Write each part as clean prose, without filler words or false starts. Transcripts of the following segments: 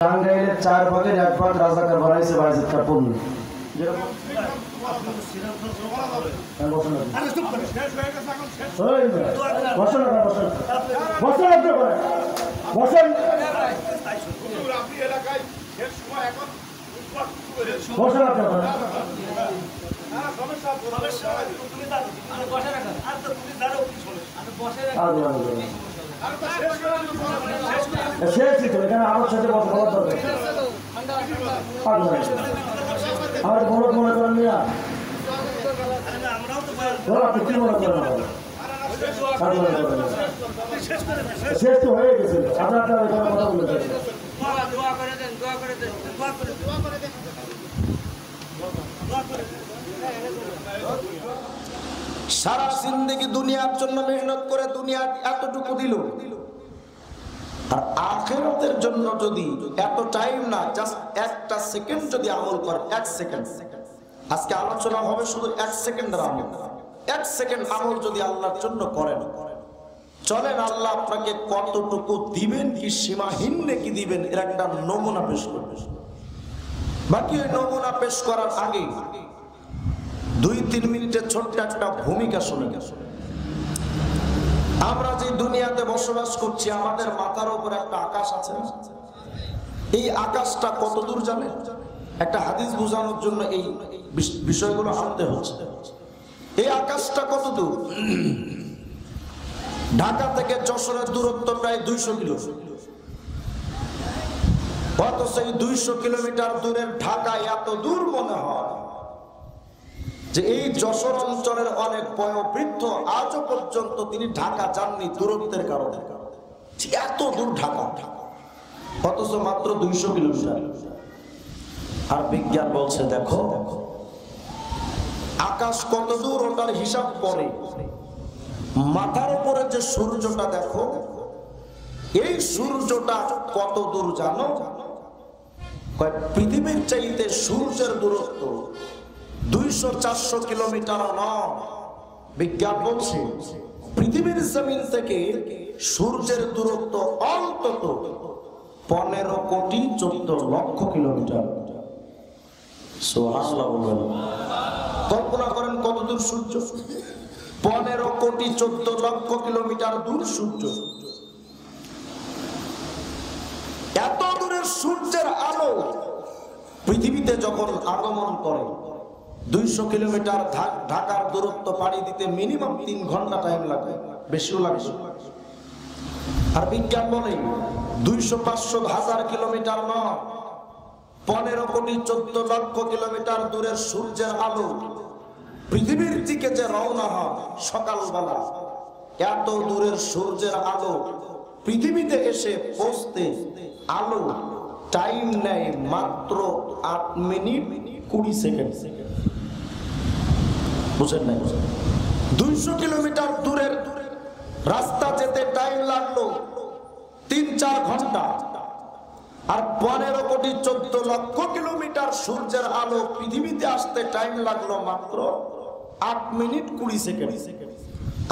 টাঙ্গাইলের 4 ভাগের 1 ভাগ রাজাকার বানাইছে বাজিদ কাপুর আমার সাথে কথা বলার দরকার আমার বড় মনে করেন না আপনি কি মনে করেন শেষ তো হয়ে গেছে আপনার কথা বলে সারা জিন্দেগি দুনিয়ার জন্য মেহনত করে দুনিয়া এতটুকু দিল, আর আখিরাতের জন্য যদি এত টাইম না, জাস্ট একটা সেকেন্ড যদি আমল করে, 1 সেকেন্ড, আজকে আলোচনা হবে শুধু 1 সেকেন্ডের আমল, 1 সেকেন্ড আমল যদি আল্লাহর জন্য করেন, চলেন আল্লাহ আপনাকে কতটুকু দিবেন, কি সীমাহীন নাকি দিবেন, এর একটা নমুনা পেশ করবেন। বাকি ওই নমুনা পেশ করার আগে 2-3 মিনিটের ছোট্ট একটা ভূমিকা শুনে গেছে। আমরা যে দুনিয়াতে বসবাস করছি, আমাদের মাথার উপর একটা আকাশ আছে, এই আকাশটা কত দূর জানেন? একটা হাদিস বোঝানোর জন্য এই বিষয়গুলো আনতে হচ্ছে। এই আকাশটা কত দূর? ঢাকা থেকে যশোরের দূরত্ব প্রায় 200 কিলোমিটার। অথচ এই 200 কিলোমিটার দূরের ঢাকা এত দূর মনে হয় যে এই যশোর অঞ্চলের অনেক বয়োবৃদ্ধ আজও পর্যন্ত তিনি ঢাকা যাননি দূরত্বের কারণে। এত দূর ঢাকা, অথচ মাত্র 200 কিলোমিটার। আর বিজ্ঞান বলছে দেখো আকাশ কত দূর, ওটার হিসাব পরে মাথার উপরে যে সূর্যটা দেখো, এই সূর্যটা কত দূর জানো? পৃথিবীর চাইতে সূর্যের দূরত্ব 200-400 কিলোমিটার নয়। বিজ্ঞান বলছে পৃথিবীর জমিন থেকে সূর্যের দূরত্ব অন্তত 15,14,00,000 কিলোমিটার। সুবহানাল্লাহ বলবেন। কল্পনা করেন কত দূর সূর্য? 15,14,00,000 কিলোমিটার দূর সূর্য। এত দূরের সূর্যের আলো পৃথিবীতে যখন আগমন করে, 200 কিলোমিটার ঢাকার দূরত্ব পাড়ি দিতে মিনিমাম 3 ঘন্টা টাইম লাগে, বেশিও লাগে। আর বিজ্ঞান বলে 200-500-1000 কিলোমিটার নয়, 15,14,00,000 কিলোমিটার দূরের সূর্যের আলো পৃথিবীর দিকে যে রওনা হয় সকালবেলা, এত দূরের সূর্যের আলো পৃথিবীতে এসে পৌঁছতে আলো টাইম নেয় মাত্র 8 মিনিট 20 সেকেন্ড। বুঝেন নাই? 200 কিলোমিটার দূরের রাস্তা যেতে টাইম লাগলো 3-4 ঘন্টা, আর 15,14,00,000 কিলোমিটার সূর্যের আলো পৃথিবীতে আসতে টাইম লাগলো মাত্র 8 মিনিট 20 সেকেন্ড।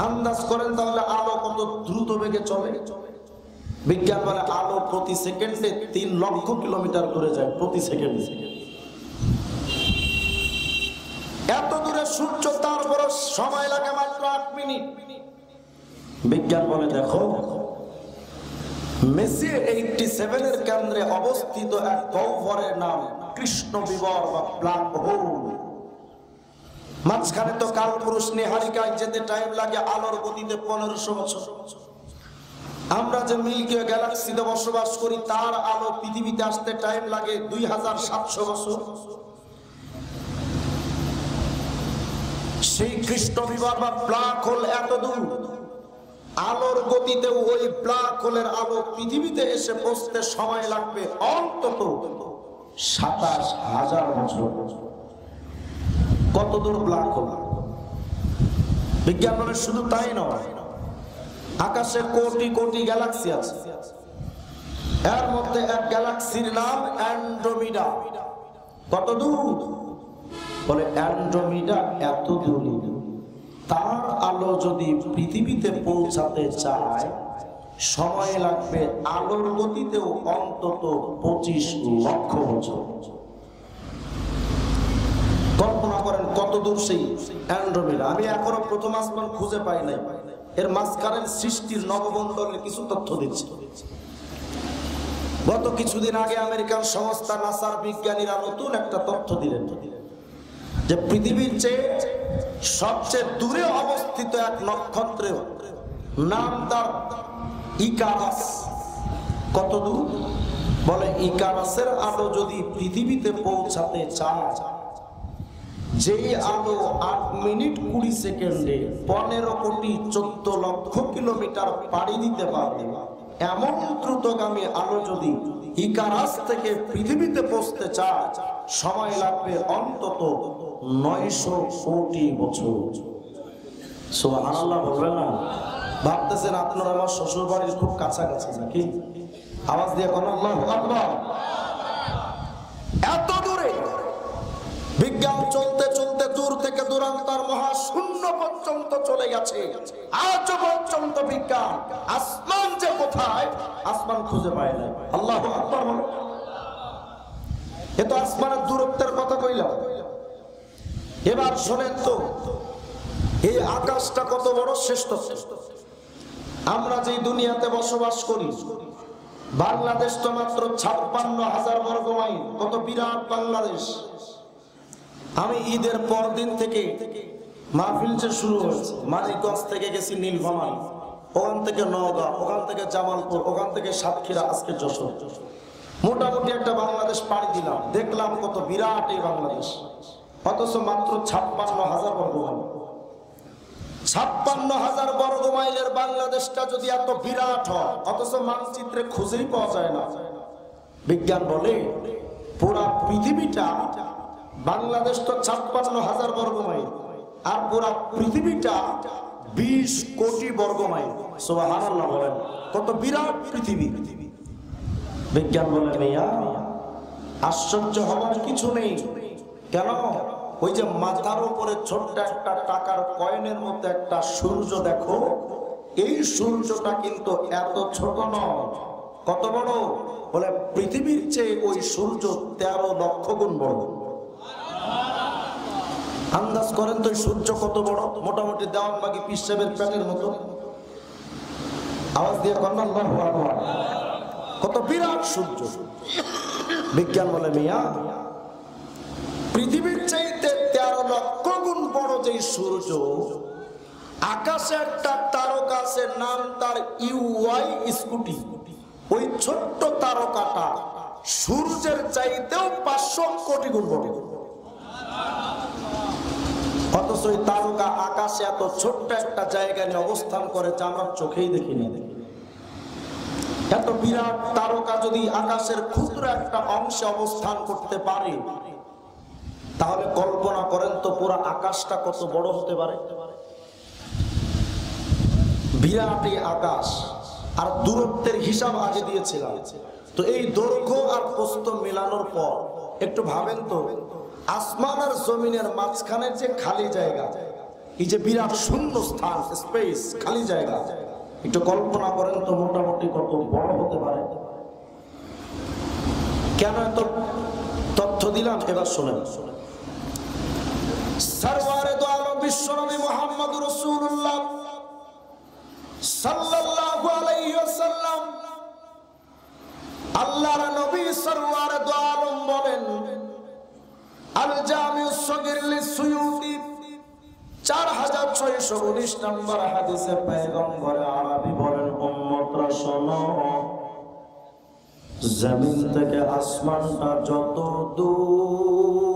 আন্দাজ করেন তাহলে আলো কত দ্রুত বেগে চলে? বিজ্ঞান বলে আলো প্রতি সেকেন্ডে 3 লক্ষ কিলোমিটার দূরে যায় প্রতি সেকেন্ডে। এত দূরে সূর্য, তারপর সময় লাগে মাত্র 8 মিনিট। বিজ্ঞান বলে দেখো মেসি 87 এর কেন্দ্রে অবস্থিত এক গহ্বরের নাম কৃষ্ণ বিবর বা ব্ল্যাক হোল। মাঝখানে তো কালপুরুষ নিহারিকায় যেতে টাইম লাগে আলোর গতিতে 1500 বছর। আমরা যে মিল্কি ওয়ে গ্যালাক্সিতে বসবাস করি, তার আলো পৃথিবীতে আসতে টাইম লাগে 2700 বছর। সেই কৃষ্ণ বিবর বা ব্ল্যাক হোল এত দূর, আলোর গতিতে ওই ব্ল্যাক হোলের আলো পৃথিবীতে এসে পৌঁছতে সময় লাগবে অন্তত 27,000 বছর। কত দূর ব্ল্যাক হোল? বিজ্ঞান বলে শুধু তাই নয়, আকাশে কোটি কোটি গ্যালাক্সি আছে। এর মধ্যে এক গ্যালাক্সির নাম অ্যান্ড্রোমিডা। কত দূর? বলে অ্যান্ড্রোমিডা এত দূর, তার আলো যদি পৃথিবীতে পৌঁছাতে চায় সময় লাগবে আলোর গতিতেও অন্তত 25 লক্ষ বছর। কল্পনা করেন কত দূর সেই অ্যান্ড্রোমেডা। আমি এখনো প্রথম আসমান খুঁজে পাই নাই, এর মাঝখানের সৃষ্টির নবমণ্ডলের কিছু তথ্য দিচ্ছি। গত কিছুদিন আগে আমেরিকান সংস্থা নাসার বিজ্ঞানীরা নতুন একটা তথ্য দিলেন যে পৃথিবীর চেয়ে সবচেয়ে দূরে অবস্থিত এক নক্ষত্রের নাম তার ইকারাস। কত দূর? বলে ইকারাসের আলো যদি পৃথিবীতে পৌঁছাতে চায়, যেই আলো 8 মিনিট 20 সেকেন্ডে 15 কোটি 14 লক্ষ কিলোমিটার পাড়ি দিতে পারবে, এমন দ্রুতগামী আলো যদি ইকারাস থেকে পৃথিবীতে পৌঁছতে চায়, সময় লাগবে অন্তত 900 কোটি বছর। সুবহানাল্লাহ বলবেন না? ভাবতেছেন আপনার আমার শ্বশুর বাড়ির খুব কাছাকাছি নাকি? আওয়াজ দিয়ে কোন আল্লাহু আকবার। এত দূরে বিজ্ঞান চলতে চলতে দূর থেকে দূরান্তর মহাশূন্য পর্যন্ত চলে গেছে। আজ পর্যন্ত বিজ্ঞান আসমান যে কোথায়, আসমান খুঁজে পায় না। আল্লাহু আকবার বলো। এ তো আসমানের দূরত্বের কথা কইলাম। এবার শোনেন তো, এই আকাশটা কত বড় শ্রেষ্ঠ। আমরা যে দুনিয়াতে বসবাস করি, বাংলাদেশ তো মাত্র 56,000 বর্গ মাইল। কত বিরাট বাংলাদেশ। আমি ঈদের পর দিন থেকে মাহফিল যে শুরু হয়েছে, মানিকগঞ্জ থেকে গেছি নীলফামারী, ওখান থেকে নওগাঁ, ওখান থেকে জামালপুর, ওখান থেকে সাতক্ষীরা, আজকে যশোর। মোটামুটি একটা বাংলাদেশ পাড়ি দিলাম, দেখলাম কত বিরাট এই বাংলাদেশ। অথচ মাত্র 56,000 বর্গ মাইল। 56,000 বর্গ মাইলের বাংলাদেশটা যদি এত বিরাট হয়, অথচ মানচিত্রে খুঁজেই পাওয়া যায় না। বিজ্ঞান বলে পুরা পৃথিবীটা, বাংলাদেশ তো 56,000 বর্গ মাইল, আর পুরা পৃথিবীটা 20 কোটি বর্গ মাইল। সুবহানাল্লাহ বলেন, কত বিরাট পৃথিবী। বিজ্ঞান বলে মিয়া আশ্চর্য হওয়ার কিছু নেই। কেন? ওই যে মাথার উপরে ছোট্ট একটা টাকার কয়েনের মধ্যে একটা সূর্য দেখো, এই সূর্যটা কিন্তু এত ছোট নয়। কত বড়? বলে পৃথিবীর চেয়ে ওই সূর্য 13 লক্ষ গুণ বড়। আন্দাজ করেন তো সূর্য কত বড়? মোটামুটি দেওয়ানবাগী পীর সাহেবের পেটের মতো। আওয়াজ দিয়ে কন্যা আল্লাহু আকবার। কত বিরাট সূর্য। বিজ্ঞান বলে মিয়া পৃথিবীর চাইতে 13 লক্ষ গুণ বড় যে সূর্য, আকাশে একটা তারকা আছে, নাম তার ইউআই স্কুটি। ওই ছোট্ট তারকাটা সূর্যের চাইতেও 500 কোটি গুণ বড়। অথচ ওই তারকা আকাশে এত ছোট্ট একটা জায়গা নিয়ে অবস্থান করে যা আমরা চোখেই দেখিনি। এত বিরাট তারকা যদি আকাশের ক্ষুদ্র একটা অংশে অবস্থান করতে পারে, তাহলে কল্পনা করেন তো পুরো আকাশটা কত বড় হতে পারে। বিরাট এই আকাশ। আর দূরত্বের হিসাব আগে দিয়েছিলাম, তো এই দৈর্ঘ্য আর প্রস্থ মেলানোর পর একটু ভাবেন তো, আসমান আর জমিনের মাঝখানের যে খালি জায়গা, এই যে বিরাট শূন্য স্থান, স্পেস, খালি জায়গা, একটু কল্পনা করেন তো মোটামুটি কত বড় হতে পারে। কেন এত তথ্য দিলাম এবার শোনেন। সরওয়ারে দো আলম বিশ্বনবী মুহাম্মদুর রাসূলুল্লাহ সাল্লাল্লাহু আলাইহি ওয়াসাল্লাম, আল্লাহর নবী সরওয়ারে দো আলম বলেন, আল জামিউস সগীর লিসুয়ুতি 4619 নম্বর হাদিসে পয়গম্বর আরবি বলেন, উম্মতরা শোনো, জমিন থেকে আসমানটা যত দূর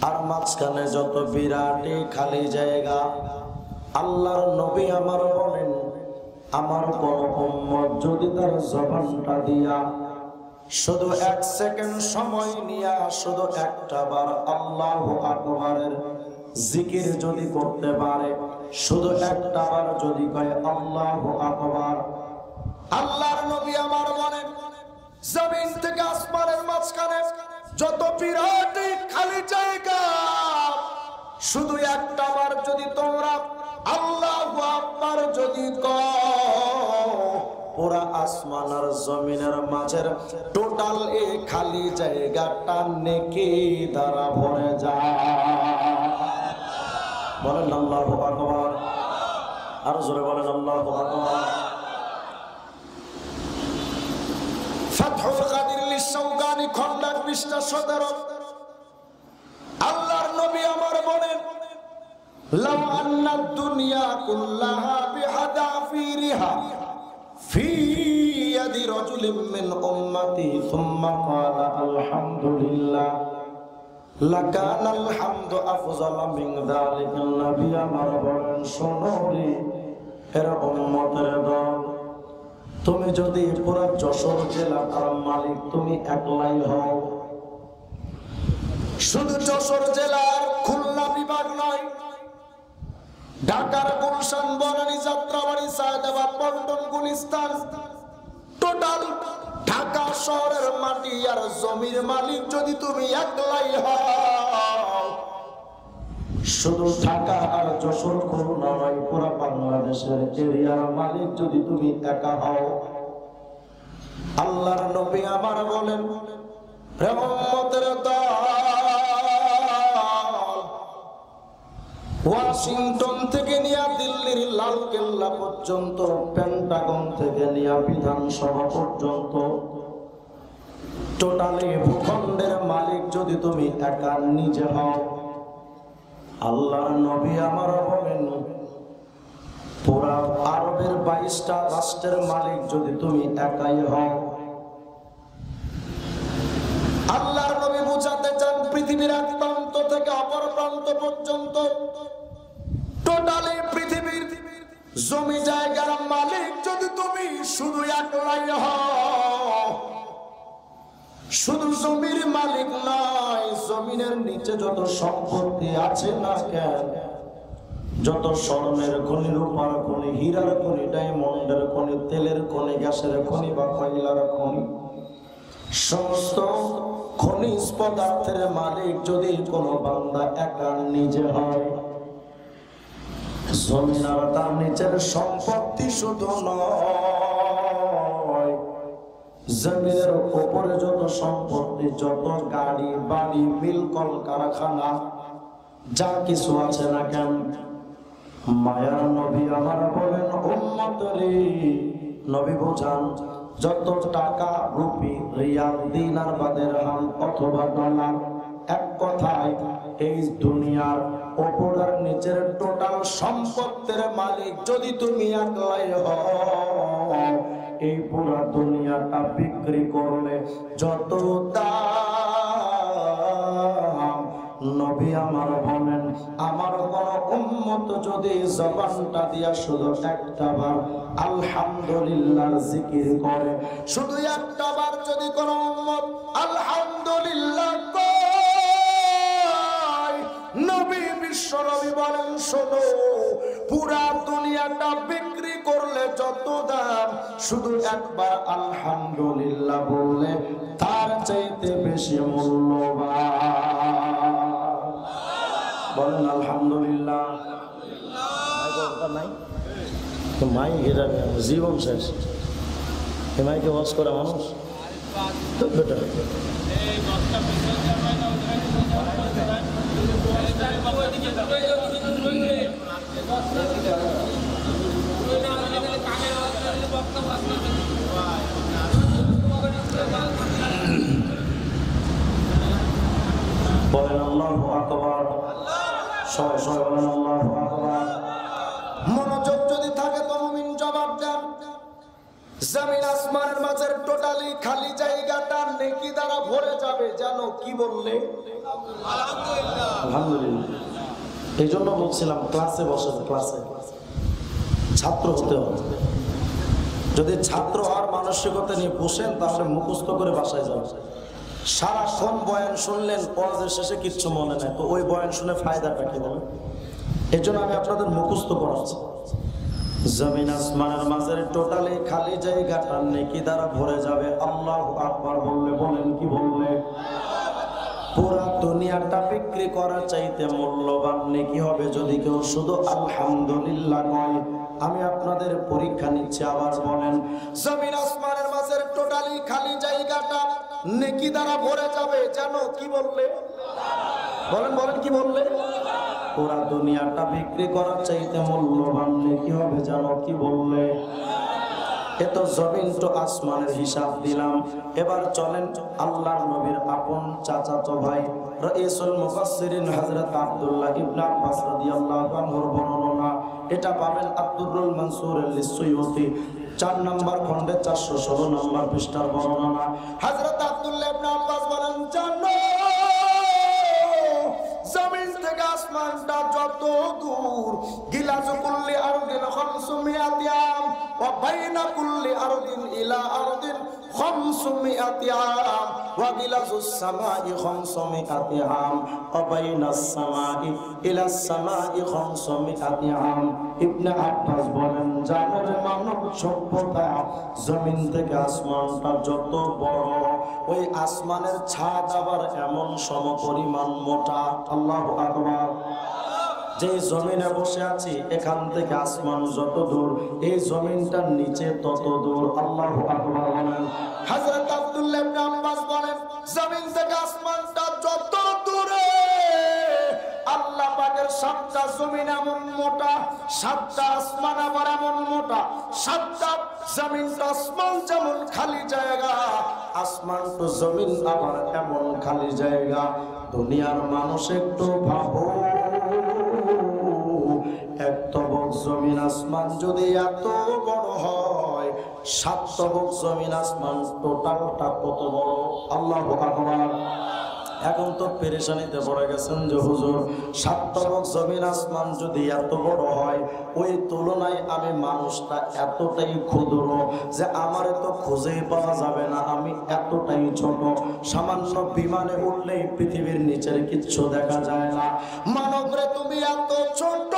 আর মাঝখানে যত বিরাট খালি জায়গা, আল্লাহর নবী আমার বলেন, আমার কোন উম্মত যদি তার জবানটা দিয়া শুধু 1 সেকেন্ড সময় নিয়া শুধু একটা বার আল্লাহু আকবারের জিকির যদি করতে পারে, শুধু একটা বার যদি কয় আল্লাহু আকবার, আল্লাহর নবী আমার বলেন, জমিন থেকে আসমানের মাঝখানে যত বিরাট খালি জায়গা, শুধু একটা বার যদি তোমরা আল্লাহু আকবার যদি পুরা আসমান আর জমিনের মাঝের টোটাল এই খালি জায়গাটা নেকি দ্বারা ভরে যায়। বলেন আল্লাহু আকবার, আর জোরে বলেন আল্লাহু আকবার। ফাতহুল কাদির লিশাওকানি খন্ড পৃষ্ঠা 17। আল্লাহর নবী আমার বলেন, লাউ আন্নাদ দুনিয়া কুল্লাহা বিহাদাফিরিহা ফি ইয়াদি রাজুলিন মিন উম্মতি সুম্মা ক্বালা আলহামদুলিল্লাহ লাকানাল হামদু আফযালা মিন যালিকা। নবী আমার বলেন, শোনো রে এর উম্মতের দল, তুমি যদি পুরো যশোর জেলার মালিক তুমি একলাই হও, শুধু যশোর জেলার খুলনা বিভাগ নয়, ঢাকার গুলশান, বনানী, যাত্রাবাড়ি, সায়েদাবাদ, পল্টন, গুলিস্তান, টোটাল ঢাকা শহরের মাটি আর জমির মালিক যদি তুমি একলাই হও, শুধু ঢাকা আর যশোর খুলনা নয়, পুরো বাংলাদেশের এরিয়ার মালিক যদি তুমি একা হও, আল্লাহর নবী আমার বলেন, হে উম্মতের দল, ওয়াশিংটন থেকে নিয়ে দিল্লির লালকেল্লা পর্যন্ত, পেন্টাগন থেকে নিয়ে বিধানসভা পর্যন্ত, টোটালি ভূখণ্ডের মালিক যদি তুমি একা নিজে হও, আল্লাহর নবী আমার বলেন, পুরা আরবের 22টা রাষ্ট্রের মালিক যদি তুমি একাই হও, আল্লাহর নবী বুঝাতে চান পৃথিবীর এক প্রান্ত থেকে অপর প্রান্ত পর্যন্ত টোটালি পৃথিবীর জমি জায়গার মালিক যদি তুমি শুধু একলাই হও, শুধু জমির মালিক নয়, জমিনের নিচে যত সম্পত্তি আছে না কেন, যত স্বর্ণের খনি, রূপার খনি, হীরার খনি, ডায়মন্ডের খনি, তেলের খনি, গ্যাসের খনি বা কয়লার খনি, সমস্ত খনিজ পদার্থের মালিক যদি কোনো বান্দা একা নিজে হয়, জমিন আর তার নিচের সম্পত্তি শুধু নয়, জমিনের উপরে যত সম্পত্তি, যত গাড়ি বাড়ি, মিল কল কারখানা, যা কিছু আছে না কেন, মায়ার নবী আমার বলেন, উম্মত রে, নবী বোঝান, যত টাকা, রুপি, রিয়াল, দিনার বা দিরহাম অথবা ডলার, এক কথায় এই দুনিয়ার উপর আর নিচের টোটাল সম্পত্তির মালিক যদি তুমি একলাই হও, এই পুরো দুনিয়াটা বিক্রি করলে যত দাম, নবী আমার বলেন, আমার কোন উম্মত যদি জবানটা দিয়া শুধু একটা বার আলহামদুলিল্লাহর জিকির করে, শুধু একটা বার যদি কোন উম্মত আলহামদুলিল্লাহ কয়, নবী বিশ্ব নবী বলেন, শোনো, পুরা দুনিয়াটা বিক্রি করলে যত দাম, শুধু একবার আলহামদুলিল্লাহ বললে তার চাইতে বেশি মূল্যবান। বলেন আলহামদুলিল্লাহ। মাই ঘেরা জীবন শেষ, মাইকে ওয়াজ করা মানুষ বলেন আল্লাহু আকবার, সবাই সবাই বলেন আল্লাহু আকবার। মনোযোগ যদি থাকে তো মুমিন জবাব দেন, জমিন আসমানের মাঝের টোটালি খালি জায়গাটা নেকি দ্বারা ভরে যাবে। জানো কি বললে? আলহামদুলিল্লাহ। আলহামদুলিল্লাহ। এই জন্য বলছিলাম ক্লাসে বসে, ক্লাসে ছাত্র হতে হবে। যদি ছাত্র হওয়ার মানসিকতা নিয়ে বসেন তাহলে মুখস্থ করে বাসায় যাবেন। সারাক্ষণ বয়ান শুনলেন, ওয়াজের শেষে কিচ্ছু মনে নাই, তো ওই বয়ান শুনে ফায়দাটা কি বলেন? এই জন্য আমি আপনাদের মুখস্থ করাচ্ছি। জমিন আসমানের মাঝের টোটালি খালি জায়গাটা নেকি দ্বারা ভরে যাবে। আল্লাহু আকবার বললে, বলেন কি বললে? পুরা দুনিয়া দুনিয়াটা বিক্রি করার চাইতে মূল্যবান নেকি হবে যদি কেউ শুধু আলহামদুলিল্লাহ নয়। আমি আপনাদের পরীক্ষা নিচ্ছি, আবার বলেন, জমিন আসমানের মাঝের টোটালি খালি জায়গাটা নেকি দ্বারা ভরে যাবে। যেন কি বললে? বলেন বলেন, কি বললে? পুরা দুনিয়াটা বিক্রি করার চাইতে মূল্যবান নেকি হবে। যেন কি বললে? এত জমিন তো আসমানের হিসাব দিলাম। এবার চলেন আল্লাহর নবীর আপন চাচাতো ভাই রাইসুল মুফাসসিরিন হযরত আব্দুল্লাহ ইবনে আব্বাস রাদিয়াল্লাহু আনহুর বর্ণনা। এটা পাবেন আব্দুরুল মানসুর আল-সুয়ুতি 4 নম্বর খণ্ডে 416 নম্বর পৃষ্ঠার বর্ণনা। হযরত আব্দুল্লাহ ইবনে আব্বাস বলেন, জানো জমিন থেকে আসমানটা যত দূর, গিলাজু কুল্লি আরদিন 500 আম ওয়া বাইনা কুল্লি আরদিন ইলা আরদিন 500 আম ওয়া গিলাজুস সামাই 500 আম ওয়া বাইনাস সামাই ইলাস সামাই 500 আম। ইবনে আব্বাস বলেন, জানের মানব সভ্যতা জমিন থেকে আসমানটা যত বড়, ওই আসমানের ছাদ আবার এমন সমপরিমাণ মোটা। আল্লাহু আকবার। যে জমিনে বসে আছি এখান থেকে আসমান যত দূর, এই জমিনটার নিচে তত দূর। আল্লাহু আকবার বলেন। হযরত আব্দুল্লাহ ইবনে আব্বাস বলেন, জমিন থেকে আসমানটা যত দূরে, আল্লাহ পাকের 7টা জমিন এমন মোটা, 7টা আসমান আবার এমন মোটা। 7টা জমিন তো আসমান যেমন খালি জায়গা, আসমান তো জমিন আবার এমন খালি জায়গা। দুনিয়ার মানুষ একটু ভাবো, এক তবক জমিন আসমান যদি এত বড় হয়, 7 তবক জমিন আসমান টোটালটা কত বড়। আল্লাহু আকবার। এখন তো পেরেশানিতে পড়ে গেছেন যে হুজুর 7 তবক জমিন আসমান যদি এত বড় হয়, ওই তুলনায় আমি মানুষটা এতটাই ক্ষুদ্র যে আমারে তো খুঁজেই পাওয়া যাবে না, আমি এতটাই ছোট। সামান্য বিমানে উঠলেই পৃথিবীর নিচের কিচ্ছু দেখা যায় না। মানবরে তুমি এত ছোট,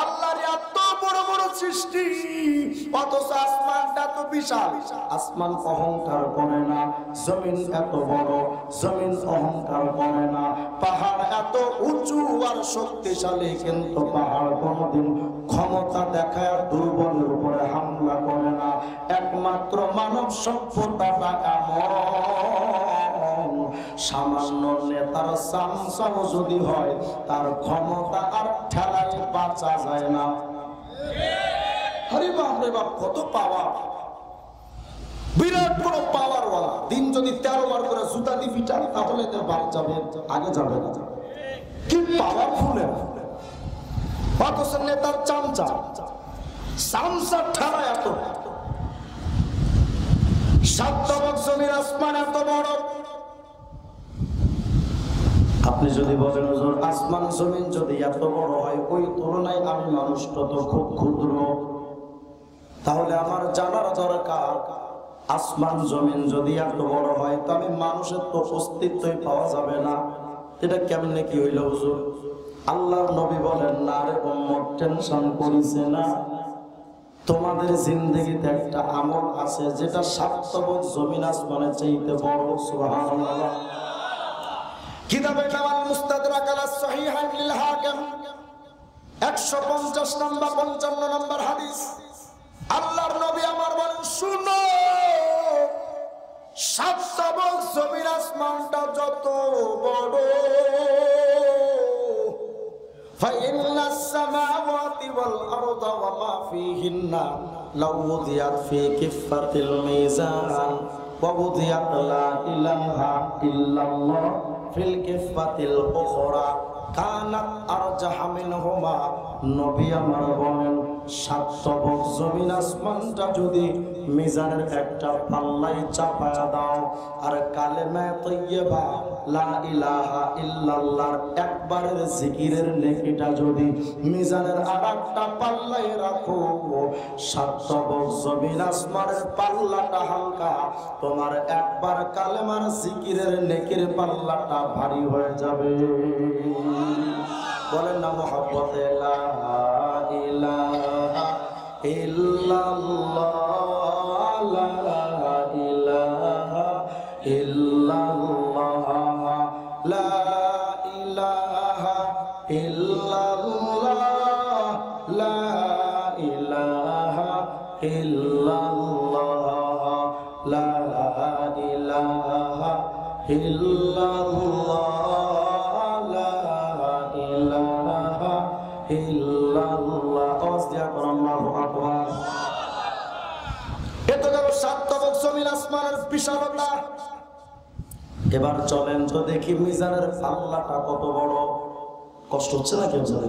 আল্লাহর এত বড় বড় সৃষ্টি, অথচ আসমানটা তো বিশাল। আসমান অহংকার করে না, জমিন এত বড়, জমিন অহংকার করে না। পাহাড় এত উঁচু আর শক্তিশালী, কিন্তু পাহাড় কোনোদিন ক্ষমতা দেখায় দুর্বলের উপরে হামলা করে না। একমাত্র মানব সভ্যতাটা এমন, সামান্য নেতার সামসাম যদি হয়, তার ক্ষমতা আর ঠেলায় বাঁচা যায় না। আরে বাপ রে বাপ, কত পাওয়ার! বিরাট বড় পাওয়ার ওয়ালা। দিন যদি 13 বার করে জুতা দিয়ে পিটান, তাহলে তো বাদ যাবে, আগে যাবে না। কি পাওয়ারফুল! অথচ নেতার চামচা সামসা ঠেলা এত। 7 তবক জমির আসমান এত বড়। আপনি যদি বলেন হুজুর আসমান জমিন যদি এত বড় হয়, ওই তুলনায় আমি মানুষটা তো খুব ক্ষুদ্র, তাহলে আমার জানার দরকার আসমান জমিন যদি এত বড় হয়, তো আমি মানুষের তো অস্তিত্বই পাওয়া যাবে না। এটা কেমনে কি হইল হুজুর? আল্লাহর নবী বলেন, না রে উম্মত, টেনশন করিছে না, তোমাদের জিন্দেগিতে একটা আমল আছে যেটা 7 তবক জমিন আসমানের চাইতে বড়। সুবহানাল্লাহ। কিতাবে নাওয়াল মুস্তাদরাক আলা সহিহাইন লিল হাকিম 150 নম্বর 55 নম্বর হাদিস। আল্লাহর নবী আমার বলেন, শুনো, 7 তবক জমিন আসমানটা যত বড়, ফাইন্নাস সামাওয়াতি ওয়াল আরদা ওয়া মা ফীহিন্না লাউ উদিয়াত ফি কিফাতিল মিজান ওয়া উদিয়াত লা ইলাহা ইল্লাল্লাহ ফিল কিফাতিল উখরা কানাত আরজাহা মিনহুমা। নবী আমার বলেন, 7 তবক জমিন আসমানটা যদি মিজানের একটা পাল্লায় চাপায়া দাও, আর কালেমা তাইয়্যিবা লা ইলাহা ইল্লাল্লাহর একবারের জিকিরের নেকিটা যদি মিজানের আরেকটা পাল্লায় রাখো, 7 তবক জমিন আসমানের পাল্লাটা হালকা, তোমার একবার কালেমার জিকিরের নেকির পাল্লাটা ভারী হয়ে যাবে। বলেন না মুহাব্বতে লা ইলাহা ইল্লাল্লাহ, লা ইলাহা ইল্লাল্লাহ, ইলাহা ইল্লাল্লাহ লা ইলাহা ইল্লাল্লাহ। আওয়াজ দিয়া করো আল্লাহু আকবার। এত গেল 7 তবক জমিন আসমানের বিশালতা। এবার চলেন তো দেখি মিজানের পাল্লাটা কত বড়। কষ্ট হচ্ছে না কেউ জানে?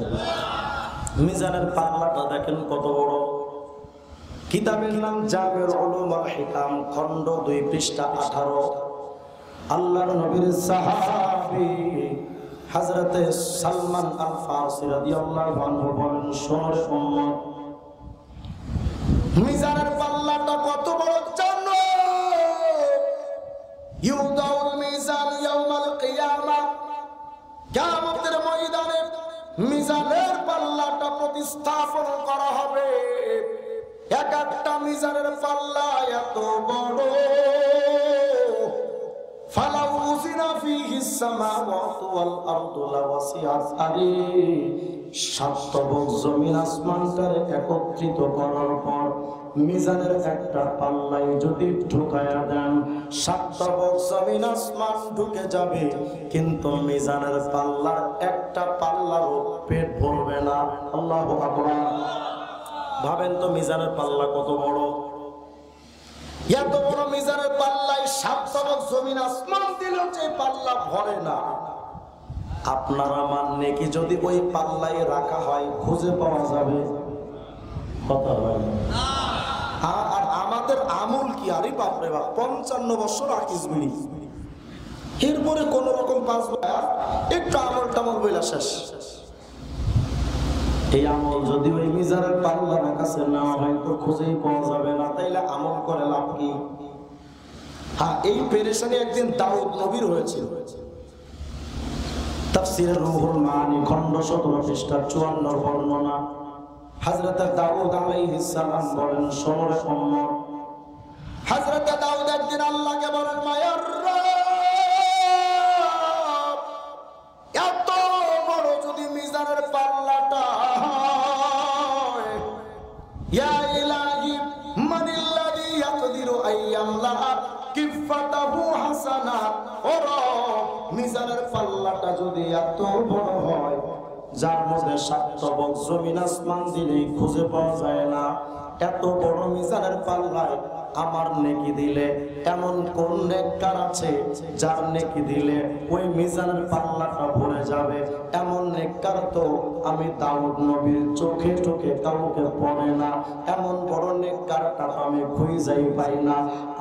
মিজানের পাল্লাটা দেখেন কত বড়। কিতাবের নাম জামিউল উলুম ওয়াল হিকাম, খণ্ড 2, পৃষ্ঠা 18। আল্লাহর নবীর সাহাবী হযরতে সালমান আল ফারসি রাদিয়াল্লাহু আনহু বলেন, শোনো উম্মত, মিজানের পাল্লাটা কত বড় জানো? ইউদাউল মিজান ইয়াউমাল কিয়ামাহ, কিয়ামতের ময়দানে মিজানের পাল্লাটা প্রতিস্থাপন করা হবে। এক একটা মিজানের পাল্লা এত বড়, ফালাউ উযিনা ফীহিস সামাওয়াতু ওয়াল আরদু লাওয়াসিআত আলাইহি। 7 তবক জমিন আসমানটারে একত্রিত করার পর মিজানের একটা পাল্লাই যদি ঢুকায়া দেন, 7 তবক জমিন আসমান ঢুকে যাবে, কিন্তু মিজানের পাল্লার একটা পাল্লারও পেট ভরবে না। আল্লাহু আকবার। ভাবেন তো মিজানের পাল্লা কত বড়। এত বড় মিজানের পাল্লায় 7 তবক জমিন আসমান দিলেও যে পাল্লা ভরে না। আপনার আমার নেকি যদি ওই পাল্লায় রাখা হয় খুঁজে পাওয়া যাবে? কথা হয় না। আর আমাদের আমল কি? আরে বাপরে বাপ, 55 বছর আকিস বিড়ি, এরপরে কোন রকম 5 বছর একটু আমল টামল বইলা শেষ। এই আমল যদি ওই মিজানের পাল্লার কাছে না হয় তো খুঁজেই পাওয়া যাবে না। তাইলে আমল করে লাভ কি? হ্যাঁ, এই পেরেশানি একদিন দাউদ নবীর হয়েছিল। তাফসীরে রুহুল মাআনি, খণ্ড 17, পৃষ্ঠা 54 বর্ণনা। হযরত দাউদ আলাইহিস সালাম বলেন, শোনো রে উম্মত, হযরত দাউদ একদিন আল্লাহকে বলেন, মায়ার রব, এত বড় যদি মিজানের পাল্লাটা হয়, ইয়া ইলাহি মানিল্লাযী ইয়াকদিরু আইয়ামলা কিফাতাহু হাসানা। ও রব, মিজানের পাল্লাটা যদি এত বড় হয়, যার মধ্যে 7 তবক জমিন আসমান দিলেই খুঁজে পাওয়া যায় না, এত বড় মিজানের পাল্লায় আমার নেকি দিলে এমন কোন নেককার আছে যার নেকি দিলে ওই মিজানের পাল্লাটা ভরে যাবে? এমন নেককার তো আমি দাউদ নবীর চোখে চোখে কাউকে পড়ে না। এমন বড় নেককারটা আমি খুঁজেই পাই না।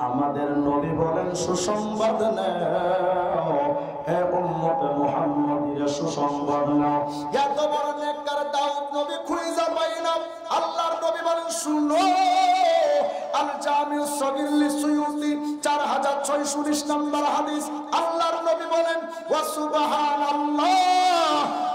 আমাদের নবী বলেন, সুসংবাদ নাও হে উম্মতে মুহাম্মাদির, সুসংবাদ নাও। এত বড় নেককার দাউদ নবী খুঁজে পাই না। আল্লাহর নবী বলেন, শুনো, আল জামিউ সগীর লিসুয়ুতি 4619 নম্বর হাদিস। আল্লাহর নবী বলেন, ওয়া সুবহানাল্লাহ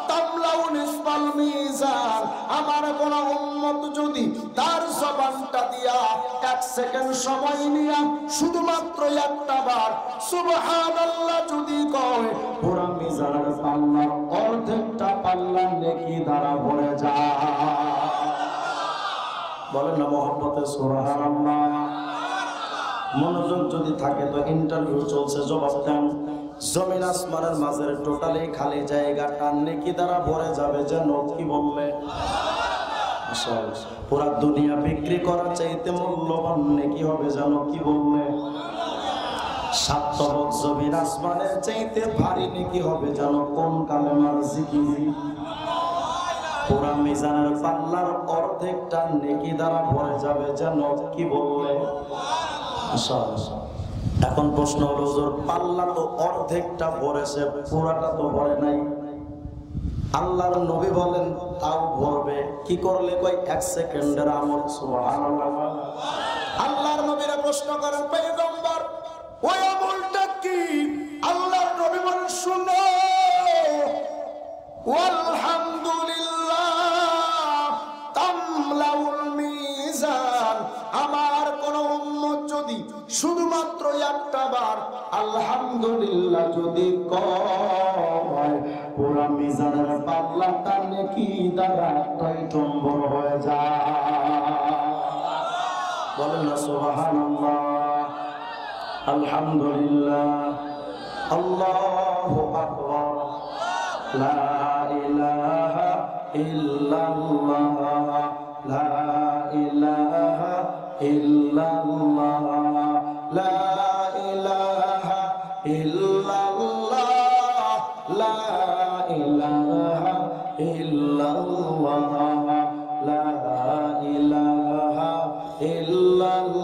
তামলাউ নিসফাল মিজান। আমার কোন উম্মত যদি তার জবানটা দিয়া 1 সেকেন্ড সময় নিয়া শুধুমাত্র একটা বার সুবহানাল্লাহ যদি কয়, পুরো মিজানের পাল্লা অর্ধেকটা পাল্লা নেকি দ্বারা ভরে যায়। বলেন না মহব্বতে সুবহানাল্লাহ। মনোযোগ যদি থাকে তো ইন্টারভিউ চলছে, জবাব দেন। জমিন আসমানের মাঝের টোটালি খালি জায়গাটা নেকি দ্বারা ভরে যাবে, যেন কি বললে? পুরা দুনিয়া বিক্রি করার চাইতে মূল্যবান নেকি হবে, যেন কি বললে? 7 তবক জমিন আসমানের চাইতে ভারী নেকি হবে, যেন কোন কালেমার জিকির? পুরা মিজানের পাল্লার অর্ধেকটা নেকি দ্বারা ভরে যাবে, যেন কি বললে? এখন প্রশ্ন হলো, হুজুর পাল্লা তো অর্ধেকটা ভরেছে, পুরাটা তো ভরে নাই। আল্লাহর নবী বলেন তাও ভরবে। কি করলে? কই 1 সেকেন্ডের আমল। সুবহানাল্লাহ। আল্লাহর নবীরা প্রশ্ন করেন, পয়গম্বর ওই আমলটা কি? আল্লাহর নবী বলেন, শুনো, আলহামদুলিল্লাহ তামলাউল মিজান। আমার কোন উম্মত যদি শুধুমাত্র একটা বার আলহামদুলিল্লাহ যদি কয়, পুরা মিজানের পাল্লাটা নেকি দ্বারা টইটম্বর হয়ে যায়। বলেন না সুবহানাল্লাহ। আলহামদুলিল্লাহ, আল্লাহু আকবার, লা ইলাহা ইল্লাল্লাহ, লা ইলাহা ইল্লাল্লাহ, লা ইলাহা ইল্লাল্লাহ, লা ইলাহা ইল্লাল্লাহ, লা ইলাহা ইল্লাল্লাহ, লা ইলাহা ইল্লাল্লাহ।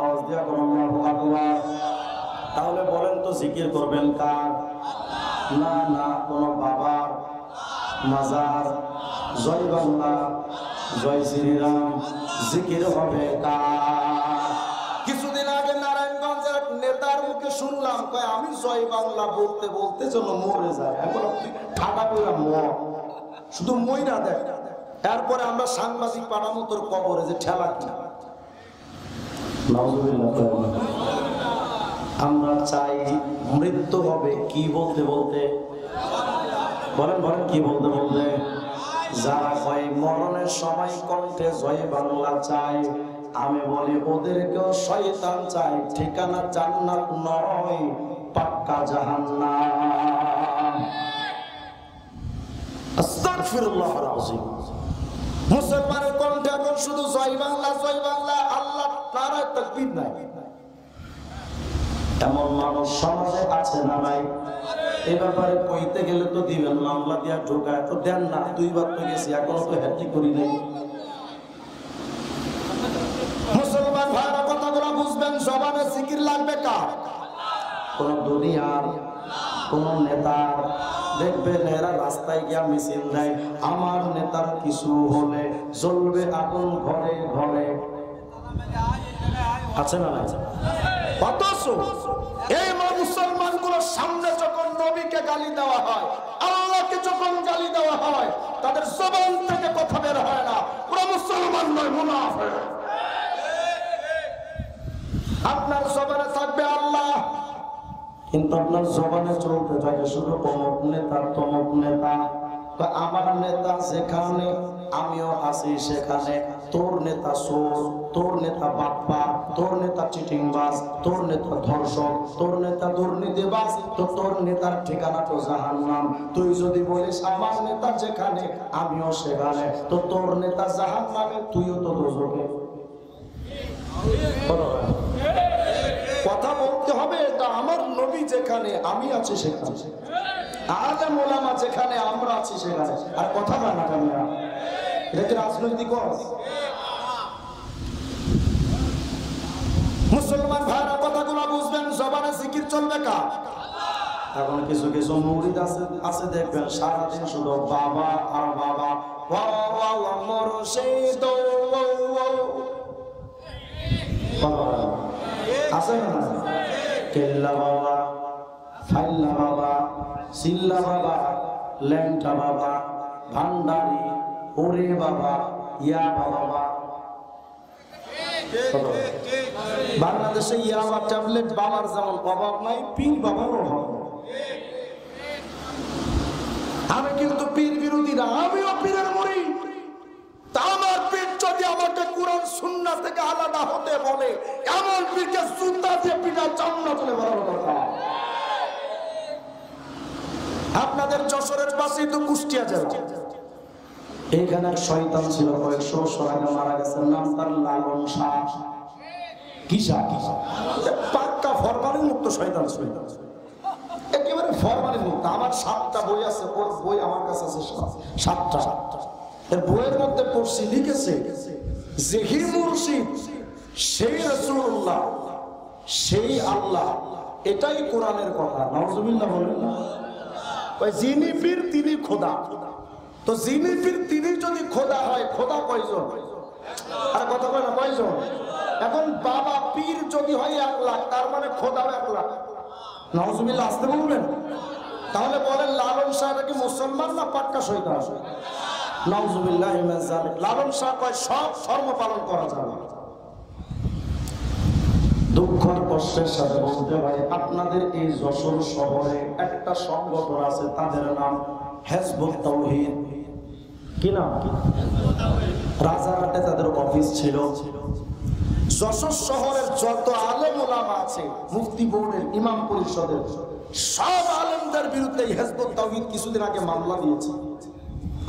আওয়াজ দিয়া বলুন আল্লাহু আকবার। তাহলে বলেন তো জিকির করবেন কার? না না, কোন বাবার মাজার, জয় বাংলা, জয় শ্রীরাম, জিকির হবে কার? কিছুদিন আগে নারায়ণগঞ্জের এক নেতার মুখে শুনলাম, কয় আমি জয় বাংলা বলতে বলতে যেন মরে যায়। এখন ঠাটা করে শুধু মই না দেয়, এরপরে আমরা সাংবাদিক পাঠাবো তোর কবরে যে ঠেলা কি। আমরা চাই মৃত্যু হবে কি বলতে বলতে, বলেন বলেন কি বলতে বলতে। যারা হয় মরণের সময় কণ্ঠে জয় বাংলা চাই, আমি বলি ওদেরকেও শয়তান চাই, ঠিকানা জান্নাত নয় পাক্কা জাহান্নাম। আস্তাগফিরুল্লাহল আযীম। মুসলমানের কণ্ঠে এখন শুধু জয় বাংলা জয় বাংলা, আল্লাহ নারায়ে তাকবীর নাই। এমন মানুষ সমাজে আছে না নাই? এই ব্যাপারে কইতে গেলে তো দিবেন, মামলা দিয়া ঢোকায় তো দেন না। দুইবার তো গেছি, এখনো তো হ্যাটি করি নাই। মুসলমান ভাইরা কথাগুলো বুঝবেন, জবানে জিকির লাগবে কার? কোন দুনিয়ার কোন নেতার। দেখবেন এরা রাস্তায় গিয়া মিছিল দেয়, আমার নেতার কিছু হলে জ্বলবে আগুন ঘরে ঘরে, আছে না? অথচ এই মুসলমানগুলোর সামনে যখন নবীকে গালি দেওয়া হয়, আল্লাহকে যখন গালি দেওয়া হয়, তাদের জবান থেকে কথা বের হয় না। পুরো মুসলমান নয়, মুনাফিক। আপনার জবানে থাকবে আল্লাহ, কিন্তু আপনার জবানে চলতে থাকে শুধু অমুক নেতা তমুক নেতা। আমার নেতা যেখানে আমিও আছি সেখানে, তোর নেতা চোর, তোর নেতা বাপ্পা, তোর নেতা চিটিংবাজ, তোর নেতা ধর্ষক, তোর নেতা দুর্নীতিবাজ, তো তোর নেতার ঠিকানা তো জাহান্নাম। তুই যদি বলিস আমার নেতা যেখানে আমিও সেখানে, তো তোর নেতা জাহান্নামে, তুইও তো দোজখে। কথা বলতে হবে, এটা আমার নবী যেখানে আমি আছি সেখানে, আলেম ওলামা যেখানে আমরা আছি সেখানে। আর কথা বলে না কেন? এটা কি রাজনৈতিক? মুসলমান ভাইরা কথাগুলো বুঝবেন, জবানে জিকির চলবে কার? এখন কিছু কিছু মুরিদ আছে দেখবেন সারাদিন শুধু বাবা আর বাবা, মুর্শিদ আছে না? কেল্লা বাবা, ফাইল্লা বাবা, সিল্লা বাবা, ল্যাংটা বাবা, ভান্ডারি, ওরে বাবা, ইয়া বাবা। বাংলাদেশে ইয়াবা ট্যাবলেট বাবার যেমন অভাব নাই, পীর বাবারও অভাব। আমি কিন্তু পীর বিরোধী না, আমিও পীরের মুরিদ। তা আমার পীর যদি আমাকে কোরআন সুন্নাহ থেকে আলাদা হতে বলে, এমন পীরকে জুতা দিয়ে পিটা জান্নাত চলে বলার কথা। আপনাদের যশোরের পাশেই তো কুষ্টিয়া জেলা, এইখানে এক শয়তান ছিল, কয়েকশো বছর আগে মারা গেছে, নাম তার লালন শাহ। কিসা পাক্কা ফরমালিন মুক্ত শয়তান ছিল, একেবারে ফরমালিন মুক্ত। আমার 7টা বই আছে, ওর বই আমার কাছে আছে 7টা। এর বইয়ের মধ্যে পড়ছি, লিখেছে যেহি মুর্শিদ সেই রাসূলুল্লাহ সেই আল্লাহ, এটাই কোরআনের কথা। নাউজুবিল্লাহ বলেন না? যিনি পীর তিনি খোদা। তো যিনি পীর তিনি যদি খোদা হয়, খোদা কয়জন? আর কথা কয় না, কয়জন? এখন বাবা পীর যদি হয় 1 লাখ, তার মানে খোদাও 1 লাখ। নাউজুবিল্লাহ আসতে বলবেন? তাহলে বলেন লালন শাহ কি মুসলমান না পাক্কা শয়তান? নাউজুবিল্লাহ মিন যালিক। লালন শাহ কয় সব ধর্ম পালন করা যাবে। দুঃখের কষ্টের সাথে বলতে হয়, আপনাদের এই যশোর শহরে একটা সংগঠন আছে, তাদের নাম হিজবুত তাওহীদ। কি নাম? রাজারহাটে তাদের অফিস ছিল। যশোর শহরের যত আলেম ওলামা আছে, মুফতি বোর্ডের, ইমাম পরিষদের সব আলেমদের বিরুদ্ধে হিজবুত তাওহীদ কিছুদিন আগে মামলা দিয়েছে।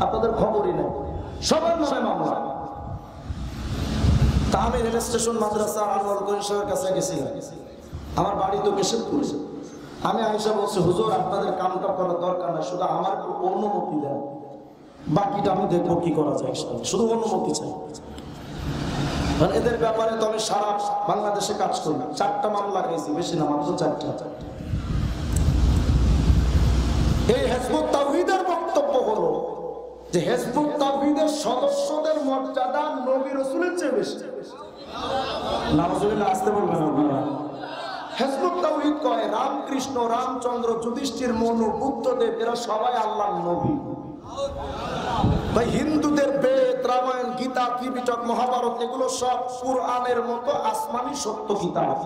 আপনাদের খবরই নেই, সবার নামে মামলা। তা আমি রেল স্টেশন মাদ্রাসার আনোয়ার করিম সাহেবের কাছে গেছিলাম। আমার বাড়ি তো কেশবপুর। আমি আয়েশা বলছি, হুজুর আপনাদের কামটা করার দরকার না, শুধু আমার অনুমতি দেন, বাকিটা আমি দেখবো কি করা যায়, শুধু অনুমতি চাই। মানে এদের ব্যাপারে তো আমি সারা বাংলাদেশে কাজ করি। 4টা মামলা গেছি, বেশি না, মাত্র 4টা। এই হিজবুত তাওহীদের বক্তব্য হলো যে হিজবুত তাওহীদের সদস্যদের মর্যাদা নবী রাসূলের চেয়ে বেশি। নাউজুবিল্লাহ, আসতে বলবেন আপনারা। হিজবুত তাওহীদ কয় রামকৃষ্ণ, রামচন্দ্র, যুধিষ্ঠির, মনু, বুদ্ধদেব এরা সবাই আল্লাহর নবী। ভাই, হিন্দুদের বেদ, রামায়ণ, গীতা, ত্রিপিটক, মহাভারত এগুলো সব কুরআনের মতো আসমানি সত্য কিতাব।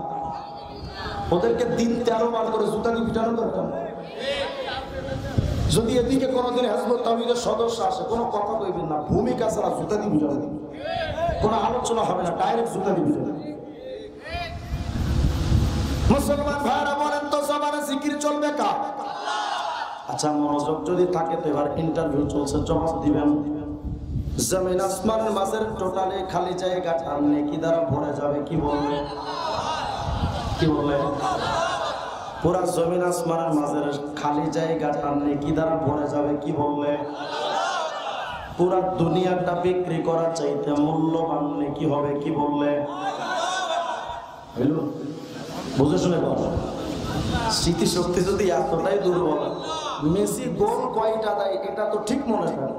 ওদেরকে দিন 13 বার করে জুতা দিয়ে পিটানো দরকার। যদি এদিকে কোনোদিন হিজবুত তাওহীদের সদস্য আসে, কোনো কথা কইবেন না, ভূমিকা ছাড়া জুতা দিয়ে পিটানো দিবেন, কোনো আলোচনা হবে না, ডাইরেক্ট জুতা দিয়ে পিটানো। মুসলমান ভাইরা বলেন তো, জবানে জিকির চলবে কার? আচ্ছা, মনোযোগ যদি থাকে তো এবার ইন্টারভিউ চলছে, জবাব দিবেন। জমিন আসমানের মাঝের টোটালে খালি জায়গাটা নেকি দ্বারা ভরে যাবে, কি বলবে? কি বলবে? পুরা জমিন আসমানের মাঝের খালি জায়গাটা নেকি দ্বারা ভরে যাবে, কি বলবে? পুরা দুনিয়াটা বিক্রি করা চাইতে মূল্যবান নেকি হবে, কি বললে? বুঝে শুনে বল। স্মৃতিশক্তি যদি এতটাই দুর্বল, মেসি গোল কয়টা দেয় এটা তো ঠিক মনে থাকে,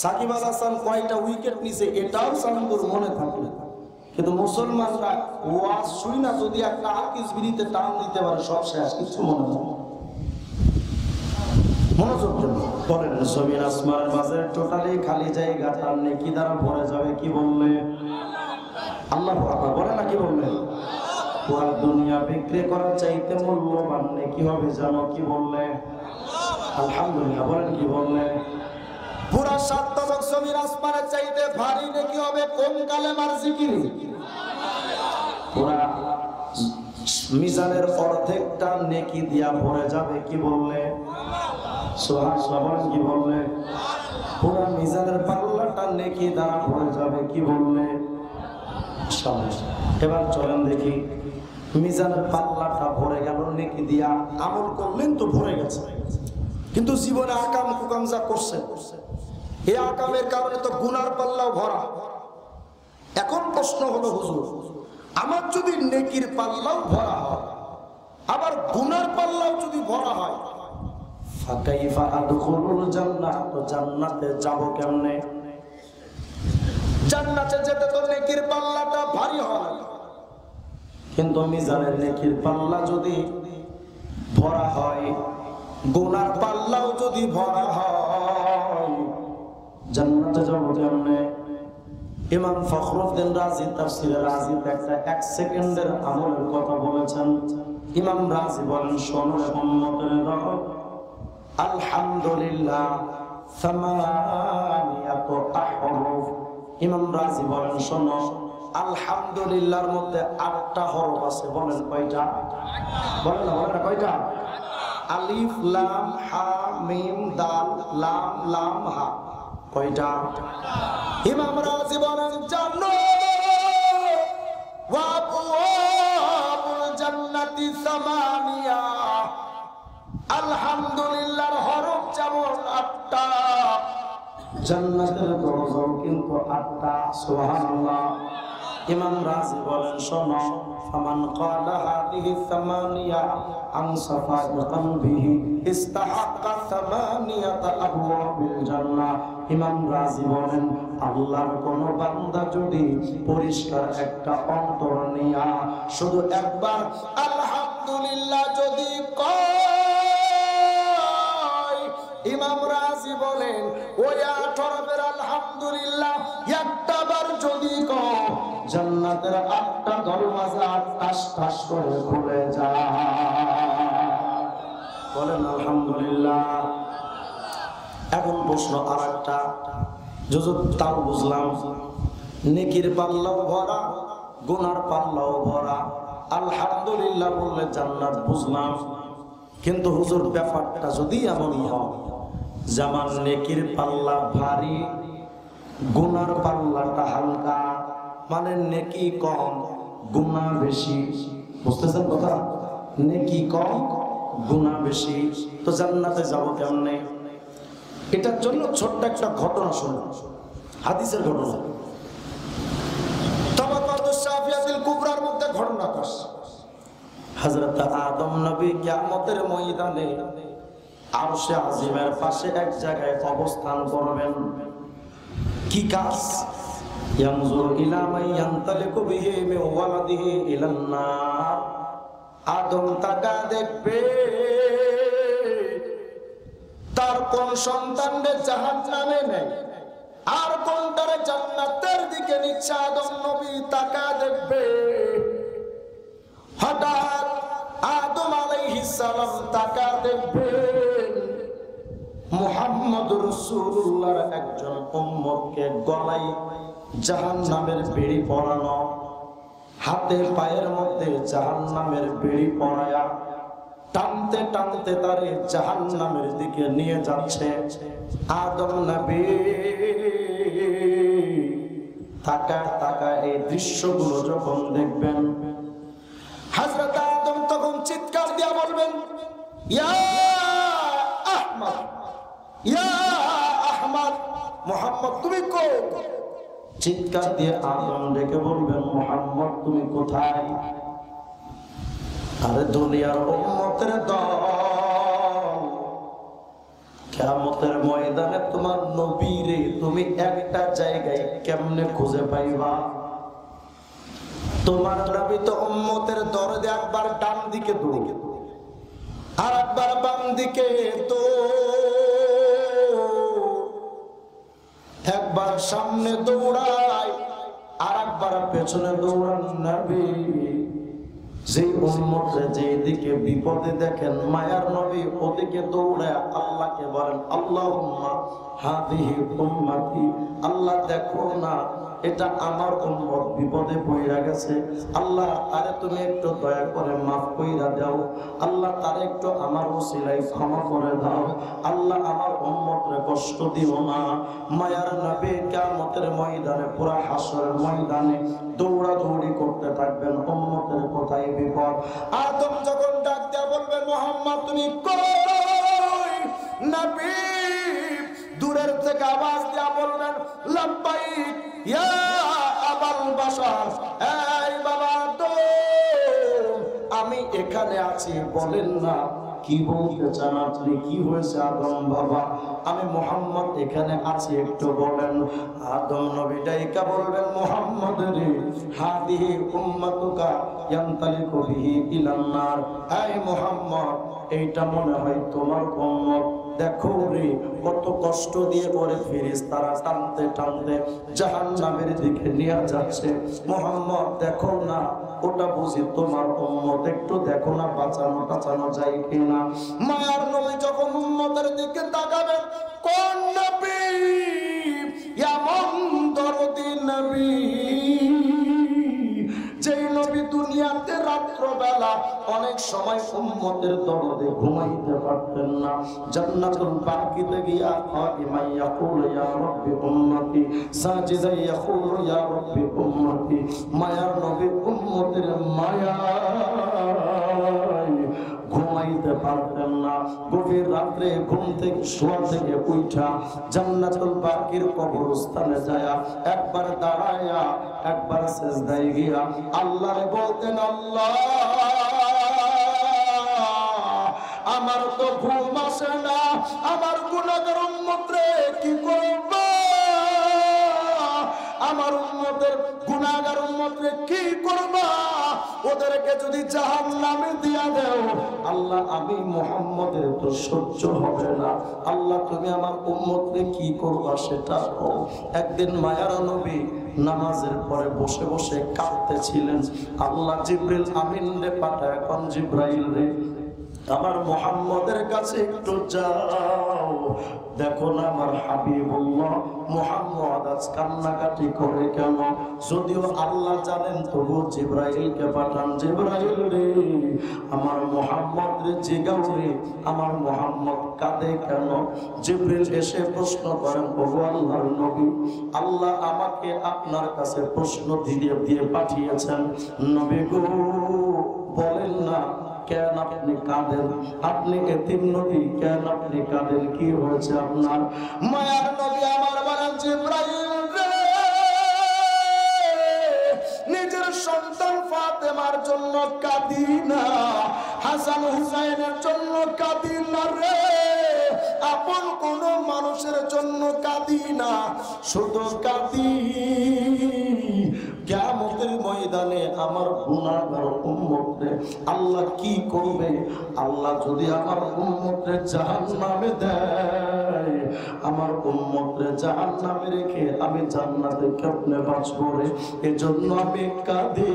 সাকিব আল হাসান কয়টা উইকেট নিছে এটাও সামগুর মনে থাকে, কিন্তু মুসলমানরা ওয়াজ শুই না যদি একটা হাদিস বিরিতে টান দিতে পারে সব শেষ, কিছু মনে হয়। মনোযোগ বলেন, জমিন আসমানের মাঝে টোটালি খালি জায়গাটা নেকি দ্বারা ভরে যাবে, কি বললে? আল্লাহু আকবার বলে না, কি বললে? পুরা দুনিয়া বিক্রি করার চাইতে মূল্যবান নেকি হবে জানো, কি বললে? আলহামদুলিল্লাহ বলেন, কি বললে? পুরা 7 তবক জমির আসমানের চাইতে ভারী নেকি হবে কোন কালেমার জিকির? পুরা মিজানের অর্ধেকটা নেকি দিয়া ভরে যাবে, কি বললে? সুবহানাল্লাহ বলেন, কি বললে? পুরা মিজানের পাল্লাটা নেকি দ্বারা ভরে যাবে, কি বললে? এবার চলেন দেখি, মিজানের পাল্লাটা ভরে গেল নেকি দিয়া, আমল করলেন তো ভরে গেছে, কিন্তু জীবনে আকাম কুকাম যা করছে এই আকামের কারণে তো গুনার পাল্লাও ভরা। এখন প্রশ্ন হলো, হুজুর আমার যদি নেকির পাল্লাও ভরা হয় আবার গুনার পাল্লাও যদি ভরা হয়, ফাকাইফা আদখুলুল জান্নাহ, তো জান্নাতে যাব কেমনে? জান্নাতে যেতে তো নেকির পাল্লাটা ভারী হয়, কিন্তু মিজানের নেকির পাল্লা যদি ভরা হয়, গুনার পাল্লাও যদি ভরা হয়, জান্নাতে যাব কেমনে? ইমাম ফখরুদ্দিন রাজি তাফসীরে রাজি একটা 1 সেকেন্ডের আমলের কথা বলেছেন। ইমাম রাজি বলেন, শোনো উম্মতের দল, আলহামদুলিল্লাহ সামানিয়াতু আহরুফ। ইমাম রাজি বলেন, শোনো আলহামদুলিল্লাহর মধ্যে 8টা হরফ আছে। বলেন কয়টা? বলেন না, বলেন না, কয়টা? আলিফ লাম হা মিম দাল লাম লাম হা, কয়টা? ইমাম রাজি বলেন, জানো ওয়া আবওয়াবুল জান্নাতি সামানিয়া, আলহামদুলিল্লাহর হরফ যেমন 8টা, জান্নাতের দরজাও কিন্তু 8টা। সুবহানাল্লাহ। ইমাম রাজি বলেন, শোনো, ফামান ক্বালা হাযিহি সামানিয়া আন সাফা'i কলবিহি ইস্তাহাক্কা সামানিয়াতা আবওয়াবিল জান্নাহ। ইমাম রাজি বলেন, আল্লাহর কোন বান্দা যদি পরিষ্কার একটা অন্তর নিয়া শুধু একবার আলহামদুলিল্লাহ যদি কয়, ইমাম রাজি বলেন ওই 8 হরফের আলহামদুলিল্লাহ একটা বার যদি কয়, জান্নাতের 8টা দরওয়াজা টাস টাস করে খুলে যায়। বলেন আলহামদুলিল্লাহ। এখন প্রশ্ন আরেকটা, তাও বুঝলাম নেকির পাল্লাও ভরা, গুনার পাল্লাও ভরা। আলহামদুলিল্লাহ বললে জান্নাত বুঝলাম। কিন্তু হুজুর ব্যাপারটা যদি এমন হয় যেমন নেকির পাল্লা ভারী, গুনার পাল্লাটা হালকা, মানে নেকি কম গুনাহ বেশি, বুঝতেছেন কথা? নেকি কম গুনাহ বেশি, তো জান্নাতে যাব কেমনে? এটার জন্য ছোট্ট একটা ঘটনা শুনুন, হাদিসের ঘটনা। তাবাকাতুশ শাফিয়াতুল কুবরার মধ্যে ঘটনা আছে। হযরত আদম নবী কিয়ামতের ময়দানে আরশে আজিমের পাশে এক জায়গায় অবস্থান করবেন। কি কাজ? ইয়ানজুর ইলা মান ইয়ানতালিকু বিহি মিন ওয়ালাদিহি ইলান নার। আদম তাকা দেখবে তার কোন সন্তানদের জাহান্নামে নেয় আর কোনটারে জান্নাতের দিকে নিচ্ছে। আদম নবী তাকা দেখবে। হঠাৎ আদম আলাইহিস সালাম তাকা দেখবেন মুহাম্মদুর রাসূলুল্লাহর একজন উম্মতকে গলায় জাহান্নামের বেড়ি পরানো, হাতে পায়ের মধ্যে জাহান্নামের বেড়ি পরায়া টানতে টানতে তারে জাহান্নামের দিকে নিয়ে যাচ্ছে। আদম নবী তাকা এই দৃশ্যগুলো যখন দেখবেন, হযরত আদম তখন চিৎকার দিয়ে বলবেন, ইয়া আহমদ, ইয়া আহমদ, মুহাম্মদ তুমি কই? চিৎকার দিয়ে আদম ডেকে বলবেন, মুহাম্মদ তুমি কোথায়? আরে দুনিয়ার উম্মতের দল, কিয়ামতের ময়দানে তোমার নবীরে তুমি একটা জায়গায় কেমনে খুঁজে পাইবা? তোমার নবী তো উম্মতের দরজে একবার ডান দিকে দৌড়ে আর একবার বাম দিকে, তো একবার সামনে দৌড়ায় আর একবার পেছনে দৌড়ান নবী। যে উম্মতরে যেদিকে বিপদে দেখেন মায়ার নবী ওদিকে দৌড়ায় আল্লাহকে বলেন, আল্লাহুম্মা হাদিহি উম্মতি, আল্লাহ দেখো না এটা আমার উম্মত বিপদে পড়ে গেছে, আল্লাহ তারে তুমি একটু দয়া করে মাফ কইরা দাও, আল্লাহ তারে একটু আমার ওসিলায় ক্ষমা করে দাও, আল্লাহ আমার উম্মতরে কষ্ট দিও না। মায়ার নবী কিয়ামতের ময়দানে পুরা হাসরের ময়দানে দৌড়াদৌড়ি করতে থাকবেন, উম্মতের কোথায় বিপদ। আদম যখন ডাক দেয়া বলবেন, মুহাম্মদ তুমি কই? নবী দূরের থেকে আওয়াজ দেয়া বলবেন, লাব্বাইক ইয়া আবাল বাশার, এই বাবা আদম আমি এখানে আছি, বলেন না কি বলতে চান আপনি? কি হয়েছে আদম বাবা? আমি মুহাম্মদ এখানে আছি, একটু বলেন। আদম নবী ডাইকা বলবেন, মুহাম্মদ রে হাদিহি উম্মাতুকা ইয়ানতালিকু বিহি ইলান নার, এই মুহাম্মদ এইটা মনে হয় তোমার উম্মত, দেখো রে কত কষ্ট দিয়ে পরে ফেরেশতারা টানতে টানতে জাহান্নামের দিকে নিয়ে যাচ্ছে। মুহাম্মদ দেখো না ওটা বুঝি তোমার উম্মত, একটু দেখো না বাঁচানো যায় কিনা। মায়ার নবী যখন উম্মতের দিকে তাকাবেন, কোন নবী এমন দরদি নবী, যেই নবী দুনিয়াতে রাত্রবেলা অনেক সময় উম্মতের দরদে ঘুমাইতে পারতেন না, জান্নাতুল বাকিতে গিয়া কাইমান ইয়াকুলু ইয়া রাব্বি উম্মতি, সাজিদা ইয়াকুলু ইয়া রাব্বি উম্মতি। মায়ার নবী উম্মতের মায়ায় ঘুমাইতে পারতেন না। গভীর রাত্রে ঘুম থেকে শোয়া থেকে উঠা জান্নাতুল বাকির কবরস্থানে যায়া একবার দাঁড়ায়া একবার সিজদায় গিয়া আল্লাহরে বলতেন, আল্লাহ আমার তো ঘুম আসে না, আমার গুনাহগার উম্মত রে কি করব? আমার উম্মতের গুনাহগার উম্মত রে কি করব? ওদেরকে যদি জাহান্নামে দিয়া দেও আল্লাহ, আমি মুহাম্মদের তো সহ্য হবে না, আল্লাহ তুমি আমার উম্মতকে কি করবা সেটা কও। একদিন মায়ার নবী নামাজের পরে বসে বসে কাঁদতেছিলেন। আল্লাহ জিবরিল আমিন রে পাঠায়, এখন জিব্রাইল রে আমার মুহাম্মদের কাছে একটু যাও, দেখো না আমার হাবিবুল্লাহ মুহাম্মদ আজ কান্নাকাটি করে কেন? যদিও আল্লাহ জানেন, তবু জিবরাইলকে পাঠান, জিবরাইল রে আমার মুহাম্মদ রে জিগাও রে, আমার মুহাম্মদ কাঁদে কেন? জিবরিল এসে প্রশ্ন করেন, ওগো আল্লাহর নবী, আল্লাহ আমাকে আপনার কাছে প্রশ্ন দিয়ে পাঠিয়েছেন, নবী গো বলেন না কেন আপনি কাঁদেন? আপনি এতিম নবী, কেন আপনি কাঁদেন? কি হয়েছে আপনার? মায়ার নবী আমার বলেন, জিবরাইল রে নিজের সন্তান ফাতেমার জন্য কাঁদি না, হাসান হুসাইনের জন্য কাঁদি না রে, আপন কোন মানুষের জন্য কাঁদি না, শুধু কাঁদি কিয়ামতের ময়দানে আমার গুনাহগার উম্মতরে আল্লাহ কি করবে? আল্লাহ যদি আমার উম্মতরে জাহান্নামে দেয়, আমার উম্মতরে জাহান্নামে রেখে আমি জান্নাতে কেমনে বাঁচবো রে? এজন্য আমি কাঁদি।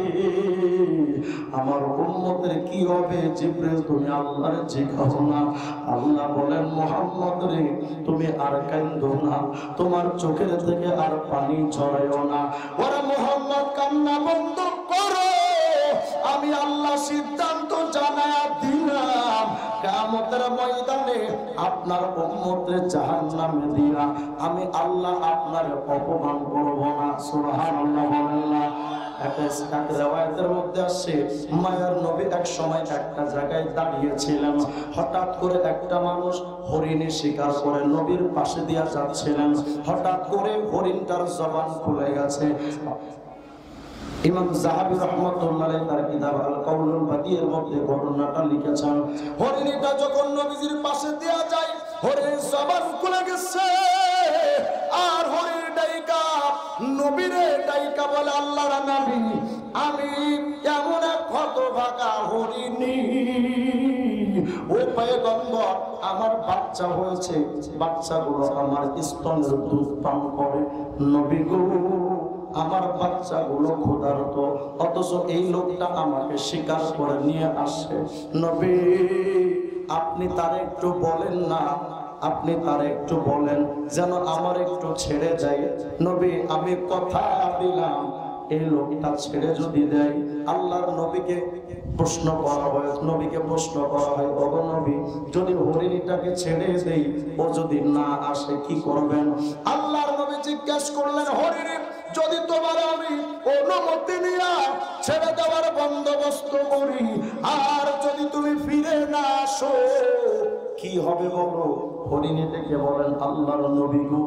আমার উম্মতের কি হবে? জিবরিল তুমি আল্লাহর জিজ্ঞাসা না। আল্লাহ বলেন, মুহাম্মদ রে তুমি আর কাঁদো না, তোমার চোখের থেকে আর পানি ঝরায়ও না। ওরে মুহাম্মদ কান্না বন্ধ করো, আমি আল্লাহ সিদ্ধান্ত জানায়া দিলাম, কিয়ামতের ময়দানে আপনার উম্মতরে জাহান্নামে দিয়া আমি আল্লাহ আপনার অপমান করব না। সুবহানাল্লাহ বলেন না? রিওয়ায়াতের মধ্যে আসছে, মায়ার নবী এক সময় একটা জায়গায় দাঁড়িয়েছিলেন, হঠাৎ করে একটা মানুষ হরিণী শিকার করে নবীর পাশে দিয়া যাচ্ছিলেন, হঠাৎ করে হরিণটার জবান খুলে গেছে। ইমাম যাহাবী রাহমাতুল্লাহ আলাইহি তার কিতাব আল কাউলুল বাদিয়ের মধ্যে ঘটনাটা লিখেছেন, হরিণীটা যখন নবীজির পাশে দেয়া যায়, হরিণীর জবান খুলে গেছে, আর হরিণ ডাইকা নবীরে ডাইকা বলে, আল্লাহর নবী আমি এমন এক হতভাগা হরিণী, ও পয়গম্বর আমার বাচ্চা হয়েছে, বাচ্চাগুলো আমার স্তনের দুধ পান করে, নবী গো আমার বাচ্চাগুলো ক্ষুধার্ত, অথচ এই লোকটা আমাকে শিকার করে নিয়ে আসে, নবী আপনি তারে একটু বলেন না, আপনি তারে একটু বলেন যেন আমার একটু ছেড়ে যায়। নবী আমি কথা দিলাম, এই লোকটা ছেড়ে যদি দেয়, আল্লাহর নবীকে প্রশ্ন করা হয়, নবীকে প্রশ্ন করা হয়, ওগো নবী যদি হরিণীটাকে ছেড়ে দেই, ও যদি না আসে কি করবেন? আল্লাহর নবী জিজ্ঞাসা করলেন, হরিণী যদি তোমার আমি অনুমতি নিয়া ছেড়ে দেওয়ার বন্দোবস্ত করি, আর যদি তুমি ফিরে না আসো কি হবে বলো? হরিণীটাকে বলেন, আল্লাহর নবী গো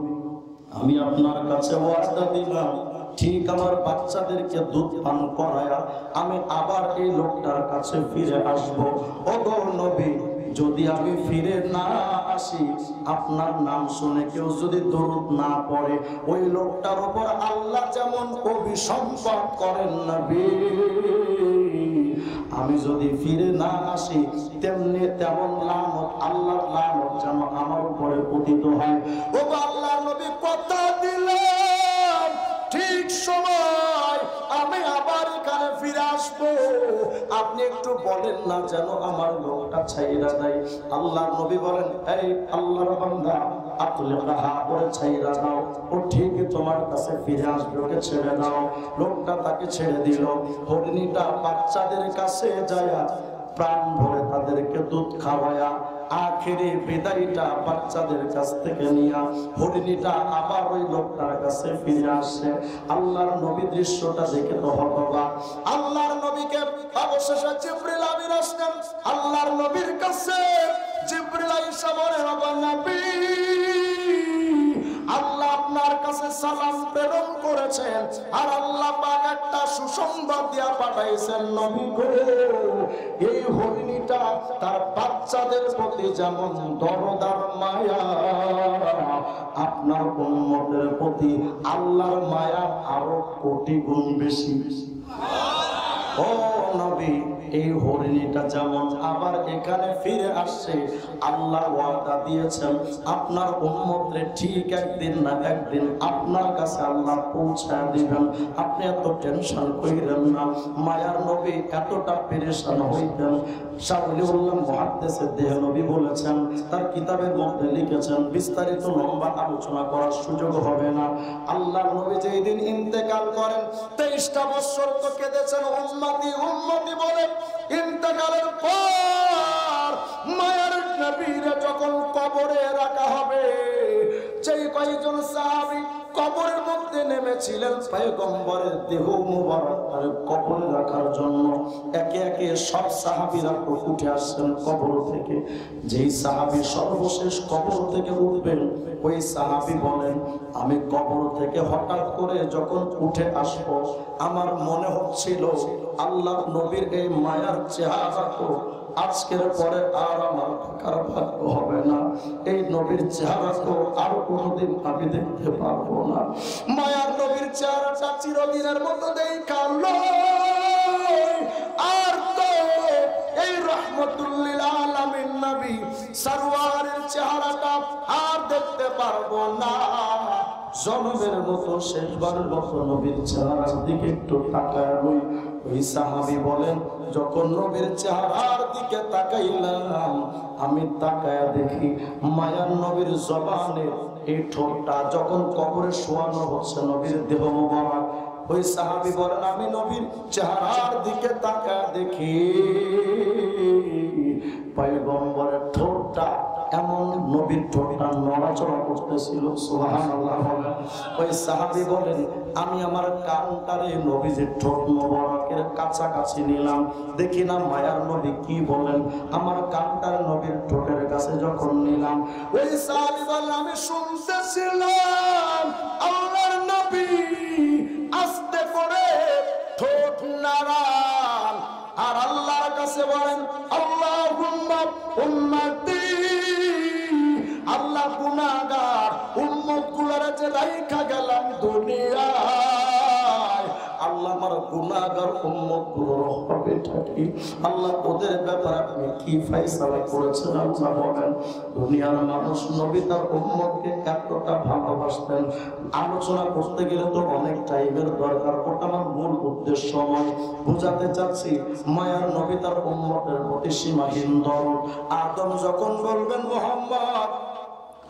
আমি আপনার কাছে ওয়াদা দিলাম, ঠিক আমার বাচ্চাদেরকে দুধ পান করায়া আমি আবার এই লোকটার কাছে ফিরে আসবো। ওগো নবী যদি আমি ফিরে না আসি, আপনার নাম শুনে কেউ যদি দরুদ না পড়ে, ওই লোকটার উপর আল্লাহ যেমন অভিসম্পাত করেন নবী, আমি যদি ফিরে না আসি তেমনি তেমন লানত, আল্লাহর লানত যেন আমার উপরে পতিত হয়। ওগো আল্লাহর নবী কথা দিলাম, ঠিক সময় আমি আবার এখানে ফিরে আসবো, আপনি একটু বলেন না যেন আমার লোকটা ছাইরা দেয়। আল্লাহর নবী বলেন, এই আল্লাহর বান্দা আতলিকাহা, ওরে ছাইরা দাও, ও ঠিকই তোমার কাছে ফিরে আসবে, ওকে ছেড়ে দাও। লোকটা তাকে ছেড়ে দিল, হরিণীটা বাচ্চাদের কাছে যায় প্রাণ ভরে তাদেরকে দুধ খাওয়ায়া আখেরি বিদায়টা বাচ্চাদের কাছ থেকে নিয়া হরিণীটা আবার ওই লোকটার কাছে ফিরে আসে। আল্লাহর নবী দৃশ্যটা দেখে তো হতবাক। আল্লাহর নবীকে অবশেষে জিবরিল আমিন আসলেন আল্লাহর নবীর কাছে। জিবরিল আইসা বলে, ওগো নবী আল্লাহ আপনার কাছে সালাম প্রেরণ করেছেন, আর আল্লাহ পাক একটা সুসংবাদ দিয়া পাঠাইছেন, নবী গো এই হরিণীটা তার বাচ্চাদের প্রতি যেমন দরদার মায়া, আপনার উম্মতের প্রতি আল্লাহর মায়া আরো কোটি গুণ বেশি। ও নবী, এই হরিণীটা যেমন আবার এখানে ফিরে আসছে, আল্লাহ ওয়াদা দিয়েছেন আপনার উম্মতরে ঠিক একদিন না একদিন আপনার কাছে আল্লাহ পৌঁছায় দিবেন। আপনি এত টেনশন কইরেন না। মায়ার নবী এতটা পেরেশান হইতেন, শাহওয়ালিউল্লাহ মুহাদ্দিসে দেহলভী বলেছেন, তার কিতাবের মধ্যে লিখেছেন, বিস্তারিত লম্বা আলোচনা করার সুযোগ হবে না। আল্লাহ নবী যেই দিন ইন্তেকাল করেন 23টা বছর তো কেঁদেছেন উম্মতি উম্মতি বলে। ইন্তেকালের পর মায়ার নবীরে যখন কবরে রাখা হবে, যেই কয়েকজন সাহাবী কবরের মধ্যে নেমেছিলেন পয়গম্বরের দেহ মুবারক কবরে রাখার জন্য, একে একে সব সাহাবীরা উঠে আসছেন কবর থেকে। যেই সাহাবী সর্বশেষ কবর থেকে উঠবেন, ওই সাহাবী বলেন, আমি কবর থেকে হঠাৎ করে যখন উঠে আসবো, আমার মনে হচ্ছিল আল্লাহর নবীর এই মায়ার চেহারা তো আজকের পরে আর আমার দেখার ভাগ্য হবে না। এই নবীর চেহারা তো আর কোনোদিন আমি দেখতে পারবো না। মায়ার নবীর চেহারাটা চিরদিনের মতো দেখালো, আর তো এই রহমতুল লিল আলামিন নবী সরওয়ারের চেহারাটা আর দেখতে পারবো না। জনমের মতো শেষবারের মতো নবীর চেহারার দিকে একটু তাকায় হই। ওই সাহাবী বলেন, যখন নবীর চেহারার দিকে তাকাইলাম, আমি তাকায়া দেখি মায়ার নবীর জবানে এই ঠোঁটটা যখন কবরে শোয়ানো হচ্ছে নবীর দেহ মোবারক, ওই সাহাবী বলেন, আমি নবীর চেহারার দিকে তাকায়া দেখি পয়গম্বরের ঠোঁটটা এমন নবীর ঠোঁটটা নড়াচড়া করতেছিল। সুবহানাল্লাহ বলেন। ওই সাহাবী বলেন, আমি আমার কানটারে নবীজির ঠোঁট মোবারকের কাছাকাছি নিলাম, দেখি না মায়ার নবী কি বলেন। আমার কানটার নবীর ঠোঁটের কাছে যখন নিলাম, ওই সাহাবী বলেন, আমি শুনতেছিলাম আল্লাহর নবী আস্তে করে ঠোঁট নাড়ান আর আল্লাহর কাছে বলেন, আল্লাহুম্মা উম্মতি, আল্লাহ গুনাহগার উম্মত গুলারে যে রাইখা গেলাম দুনিয়ায়, আল্লাহ আমার গুনাহগার উম্মত গুলোর হবে কি? আল্লাহ ওদের ব্যাপারে আপনি কি ফয়সালা করেছেন আল্লাহ বলেন। দুনিয়ার মানুষ নবী তার উম্মতকে এতটা ভালোবাসতেন। আলোচনা করতে গেলে তো অনেক টাইমের দরকার, ওটা আমার মূল উদ্দেশ্য নয়। বুঝাতে চাচ্ছি মায়ার নবী তার উম্মতের প্রতি সীমাহীন দরদ। আদম যখন বলবেন, মুহাম্মদ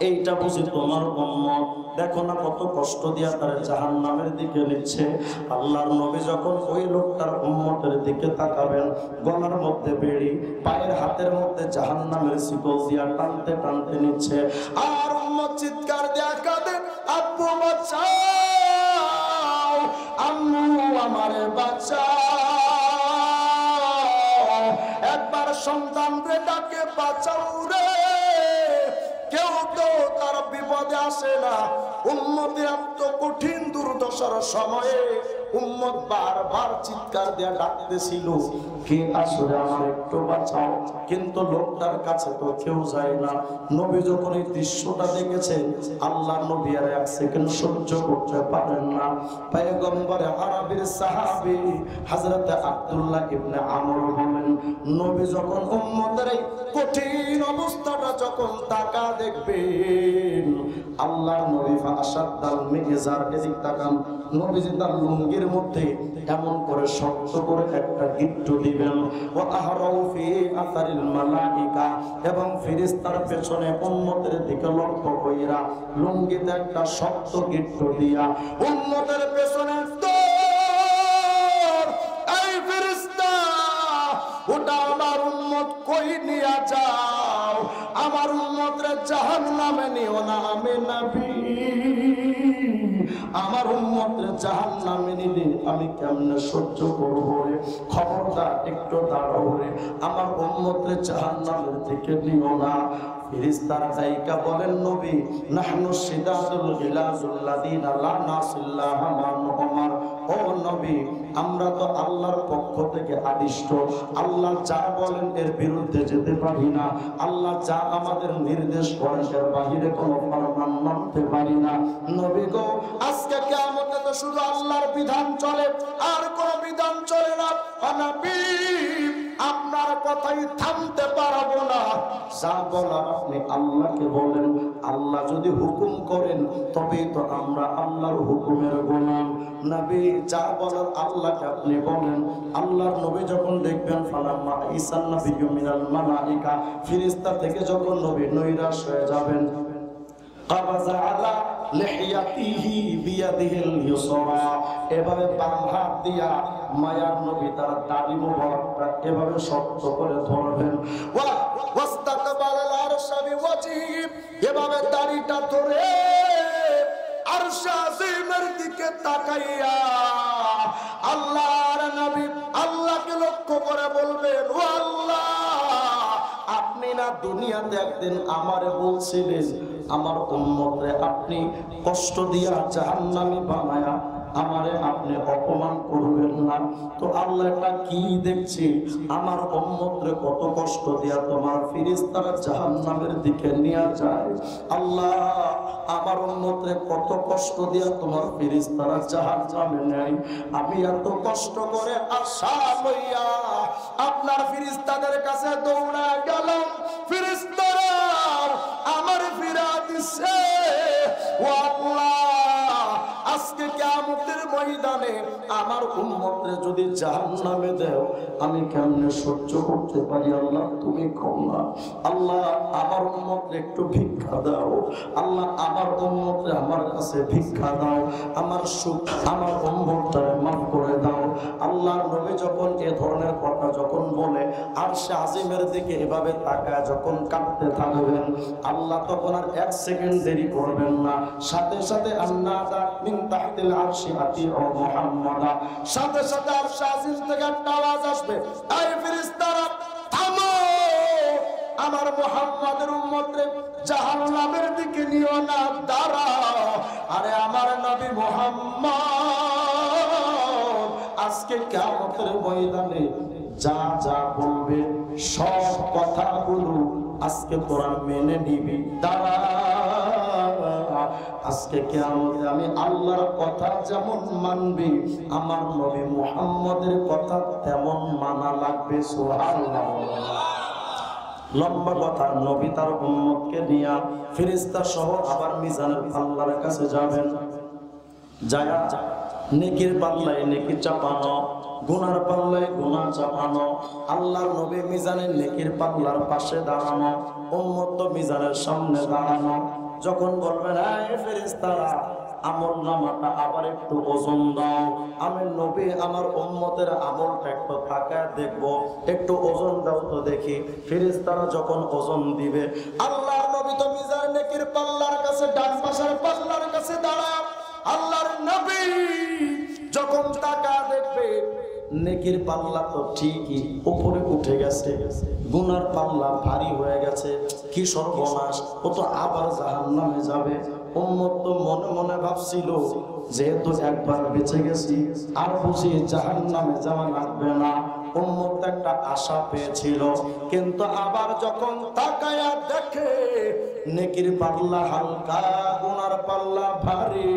এইটা বুঝি তোমার উম্মত, দেখো না কত কষ্ট দিয়া তার জাহান্নামের দিকে নিচ্ছে। আল্লাহর নবী যখন ওই লোকটার উম্মতের দিকে তাকাবেন, গলার মধ্যে বেড়ি, পায়ের হাতের মধ্যে জাহান্নামের শিকল দিয়া টানতে টানতে নিচ্ছে, আর উম্মত চিৎকার দিয়া কাঁদে, আব্বু বাঁচাও, আম্মু আমারে বাঁচাও। একবার সন্তান রে ডাকে, বাঁচাও রে। কেউ তো তার বিপদে আসে না। উম্মতের এত কঠিন দুর্দশার সময়ে উম্মত বারবার চিৎকার দিয়ে ডাকতেছিল, কে আসলে আমার একটু বাঁচাও। কিন্তু লোকটার কাছে তো কেউ যায় না। নবী যখন এই দৃশ্যটা দেখেছেন, আল্লাহ নবী আর এক সেকেন্ড সহ্য করতে পারেন না। পয়গম্বর আরবের সাহাবী হযরত আব্দুল্লাহ ইবনে আমর বলেন, নবী যখন উম্মতের এই কঠিন অবস্থাটা যখন তাকা দেখবেন, আল্লাহ নবী ফাশাদ্দাল মিজার, এদিক তাকান, নবীজি তার লুঙ্গির মধ্যে এমন করে শক্ত করে একটা গিট্টু দিবেন, ওয়া আহরাউ ফি আসারিল মালাইকা, এবং ফেরেশতার পেছনে উম্মতের দিকে লক্ষ্য কইরা লুঙ্গিতে একটা শক্ত গিট্টু দিয়া উম্মতের পেছনে দৌড়, এই ফেরেশতা ওটা আমার উম্মত কই নিয়া যাও, আমার উম্মতরে জাহান্নামে নিও না, আমি নবী আমার উম্মতরে জাহান্নামে নিলে আমি কেমনে সহ্য করব রে? খবরদার একটু দাঁড়াও রে, আমার উম্মতরে জাহান্নামের দিকে নিও না। ফেরেশতারা যাইকা বলেন, নবী নাহনু সিদাতুল গিলাজুল্লাযিনা লা নাসিল্লাহ মানহুমার, ও নবী আমরা তো আল্লাহর পক্ষ থেকে আদিষ্ট, আল্লাহ যা বলেন এর বিরুদ্ধে যেতে পারি না, আল্লাহ যা আমাদের নির্দেশ করেন এর বাহিরে কোনো ফরমান মানতে পারি না। নবী গো, আজকে কিয়ামতে জগতে শুধু আল্লাহর বিধান চলে, আর কোন বিধান চলে না। নবী, আপনার কথাই থামতে পারবো না, যা বলার আপনি আল্লাহকে বলেন। আল্লাহ যদি হুকুম করেন তবেই তো আমরা আল্লাহর হুকুমের গোলাম। নবী, যা বলার আল্লাহকে আপনি বলেন। আল্লাহর নবী যখন দেখবেন ফালাম্মা ঈসা নবিয়্যু মিনাল মালাইকা, ফেরেশতা থেকে যখন নবী নৈরাশ হয়ে যাবেন, কাবাজা আলা লিহিয়াতিহি বিয়াদিহিল ইউসরা, এভাবে বাম হাত দিয়া মায়ার নবী তার দাড়ি মুবারকটা এভাবে শক্ত করে ধরবেন। ওয়া ওয়াস্তাকবালাল আরশা বিওয়াজহি, এভাবে দাড়িটা ধরে আরশ আজিমের দিকে তাকাইয়া আল্লাহর নবী আল্লাহকে লক্ষ্য করে বলবেন, ও আল্লাহ, আপনি না দুনিয়াতে একদিন আমারে বলছিলেন আমার উম্মতরে আপনি কষ্ট দিয়া জাহান্নামী বানায়া আমারে আপনি অপমান করবেন না। তো আল্লাহ এটা কি দেখছি, আমার উম্মতরে কত কষ্ট দিয়া তোমার ফেরেশতারা জাহান্নামের দিকে নিয়ে যায়। আল্লাহ, আমার উম্মতরে কত কষ্ট দিয়া তোমার ফেরেশতারা জাহান্নামে নেয়। আমি এত কষ্ট করে আশা লইয়া আপনার ফেরেশতাদের কাছে দৌড়া গেলাম, ফেরেশতারা আমার ফিরা দিছে। ও আল্লাহ, আজকে কিয়ামতের ময়দানে আমার উম্মতরে যদি জাহান্নামে দাও আমি কেমনে সহ্য করতে পারি? আল্লাহ, তুমি কও না। আল্লাহ, আমার উম্মতরে একটু ভিক্ষা দাও। আল্লাহ, আমার উম্মতরে আমার কাছে ভিক্ষা দাও। আমার সুখ আমার উম্মতরে মাফ করে দাও। আল্লাহর নবী যখন এ ধরনের কথা যখন বলে আরশে আজিমের দিকে এভাবে তাকায় যখন কাঁদতে থাকবেন, আল্লাহ তখন আর এক সেকেন্ড দেরি করবেন না, সাথে সাথে আন্নাদা মিন তাহতিল আরশি আতিউ মুহাম্মাদা, সাথে সাথে আরশে আজিম থেকে একটা আওয়াজ আসবে, এই ফেরেশতারা থামো, আমার মুহাম্মাদের উম্মতরে জাহান্নামের দিকে নিও না, দাঁড়াও। আরে আমার নবী মুহাম্মদ আজকে কিয়ামতের ময়দানে যা যা বলবে সব কথাগুলো আজকে তোরা মেনে নিবি। দাঁড়া, আজকে কিয়ামতে আমি আল্লাহর কথা যেমন মানবি আমার নবী মুহাম্মদের কথা তেমন মানা লাগবে। সুবহানাল্লাহ। লম্বা কথা, নবী তার উম্মতকে নিয়ে ফেরেশতা সহ আবার মিজানের পাল্লার কাছে যাবেন। যায়া নেকির পাল্লায় নেকি চাপানো, গুনার পাল্লায় গুনাহ চাপানো। আল্লাহর নবী মিজানের নেকির পাল্লার পাশে দাঁড়ানো, উম্মত তো মিজানের সামনে দাঁড়ানো। যখন বলবেন, এই ফেরেশতারা আমলনামাটা আবার একটু ওজন দাও, আমি নবী আমার উম্মতের আমলটা একটু তাকায় দেখবো, একটু ওজন দাও তো দেখি। ফেরেশতারা যখন ওজন দিবে, আল্লাহর নবী তো মিজান নেকির পাল্লার কাছে ডান পাশের পাল্লার কাছে দাঁড়ায়। আল্লাহর নবী যখন তাকায় দেখবে নেকির পাল্লা তো ঠিকই উপরে উঠে গেছে, গুনার পাল্লা ভারী হয়ে গেছে, কি সর্বনাশ, ও তো আবার জাহান্নামে যাবে। উম্মত তো মনে মনে ভাবছিল যেহেতু একবার বেঁচে গেছি আর বুঝি জাহান্নামে যাওয়া লাগবে না। উম্মত একটা আশা পেয়েছিল, কিন্তু আবার যখন তাকায়া দেখে নেকির পাল্লা হালকা, গুনার পাল্লা ভারী,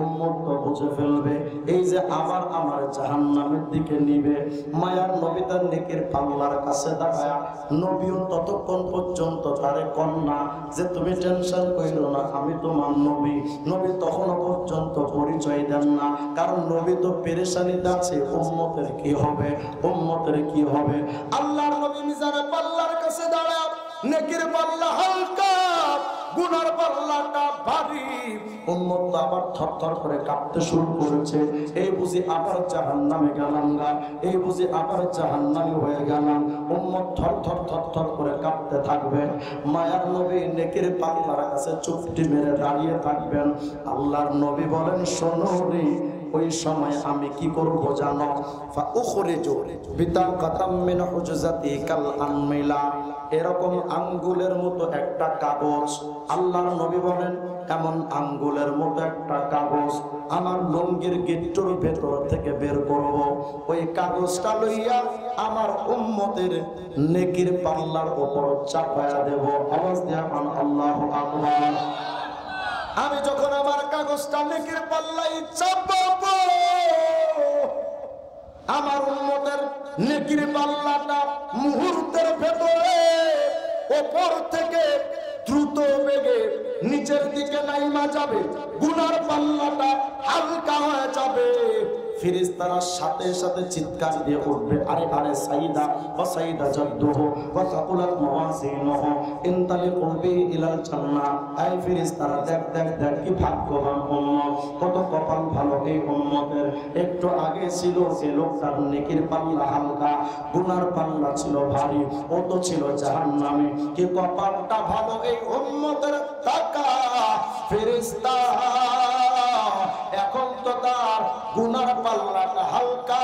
উম্মত তো বুঝে ফেলবে এই যে আবার আমার জাহান্নামের দিকে নিবে। মায়ার নবী তার নেকির পাল্লার কাছে দাঁড়ায়, নবীও ততক্ষণ পর্যন্ত তারে কন্যা যে তুমি টেনশন কইরো না, আমি তোমার নবী। নবী তখনও পর্যন্ত পরিচয় দেন না, কারণ নবী তো পেরেশানিতে আছে, উম্মতের কি হবে, উম্মতের কি হবে। আল্লাহর নবী মিজানের পাল্লার কাছে দাঁড়ায়, নেকির পাল্লা হালকা, গুনার পাল্লাটা ভারী। উম্মত আবার থরথর করে কাঁপতে শুরু করেছে, এই বুঝি আবার জাহান্নামে গেলাম গা, এই বুঝি আবার জাহান্নামে হয়ে গেলাম। উম্মত থরথর থরথর করে কাঁপতে থাকবে। মায়ার নবী নেকির পাল্লার কাছে চুপটি মেরে দাঁড়িয়ে থাকবেন। আল্লাহর নবী বলেন, শোনো রে, ওই সময় আমি কি করব জানো? ফাউখরিজু বিতাকাতাম মিন হুজজাতিকাল আনমিলা, এরকম আঙ্গুলের মতো একটা কাগজ, আল্লাহর নবী বলেন এমন আঙ্গুলের মতো একটা কাগজ আমার লুঙ্গির গিট্টুর ভেতর থেকে বের করব। ওই কাগজটা লইয়া আমার উম্মতের নেকির পাল্লার উপর চাপায়া দেব। আওয়াজ দিয়া আল্লাহু আকবার। আমি যখন আমার কাগজটা নেকির পাল্লাই চাপাবো, আমার উম্মতের নেকির পাল্লাটা মুহূর্তের ভেতরে উপর থেকে দ্রুত বেগে নিচের দিকে নাইমা যাবে, গুনার পাল্লাটা হালকা হয়ে যাবে। ফেরেশতারা সাথে সাথে চিৎকার দিয়ে উঠবে, আরে আরে সাইদা ওয়া সাইদা জাদ্দুহু ওয়া সাকুলাত মাওয়াজিনুহু ইনতালিকু বি ইলাল জান্নাহ। এই ফেরেশতারা দেখ দেখ দেখ কি ভাগ্যবান উম্মত, কত কপাল ভালো এই উম্মতের। একটু আগে ছিল যে লোকটার নেকির পাল্লা হালকা, গুনার পাল্লা ছিল ভারী, ও তো ছিল জাহান্নামী। কি কপালটা ভালো এই উম্মতের। তাকা ফেরেশতা, এখন তো তার গুনার পাল্লাটা হালকা,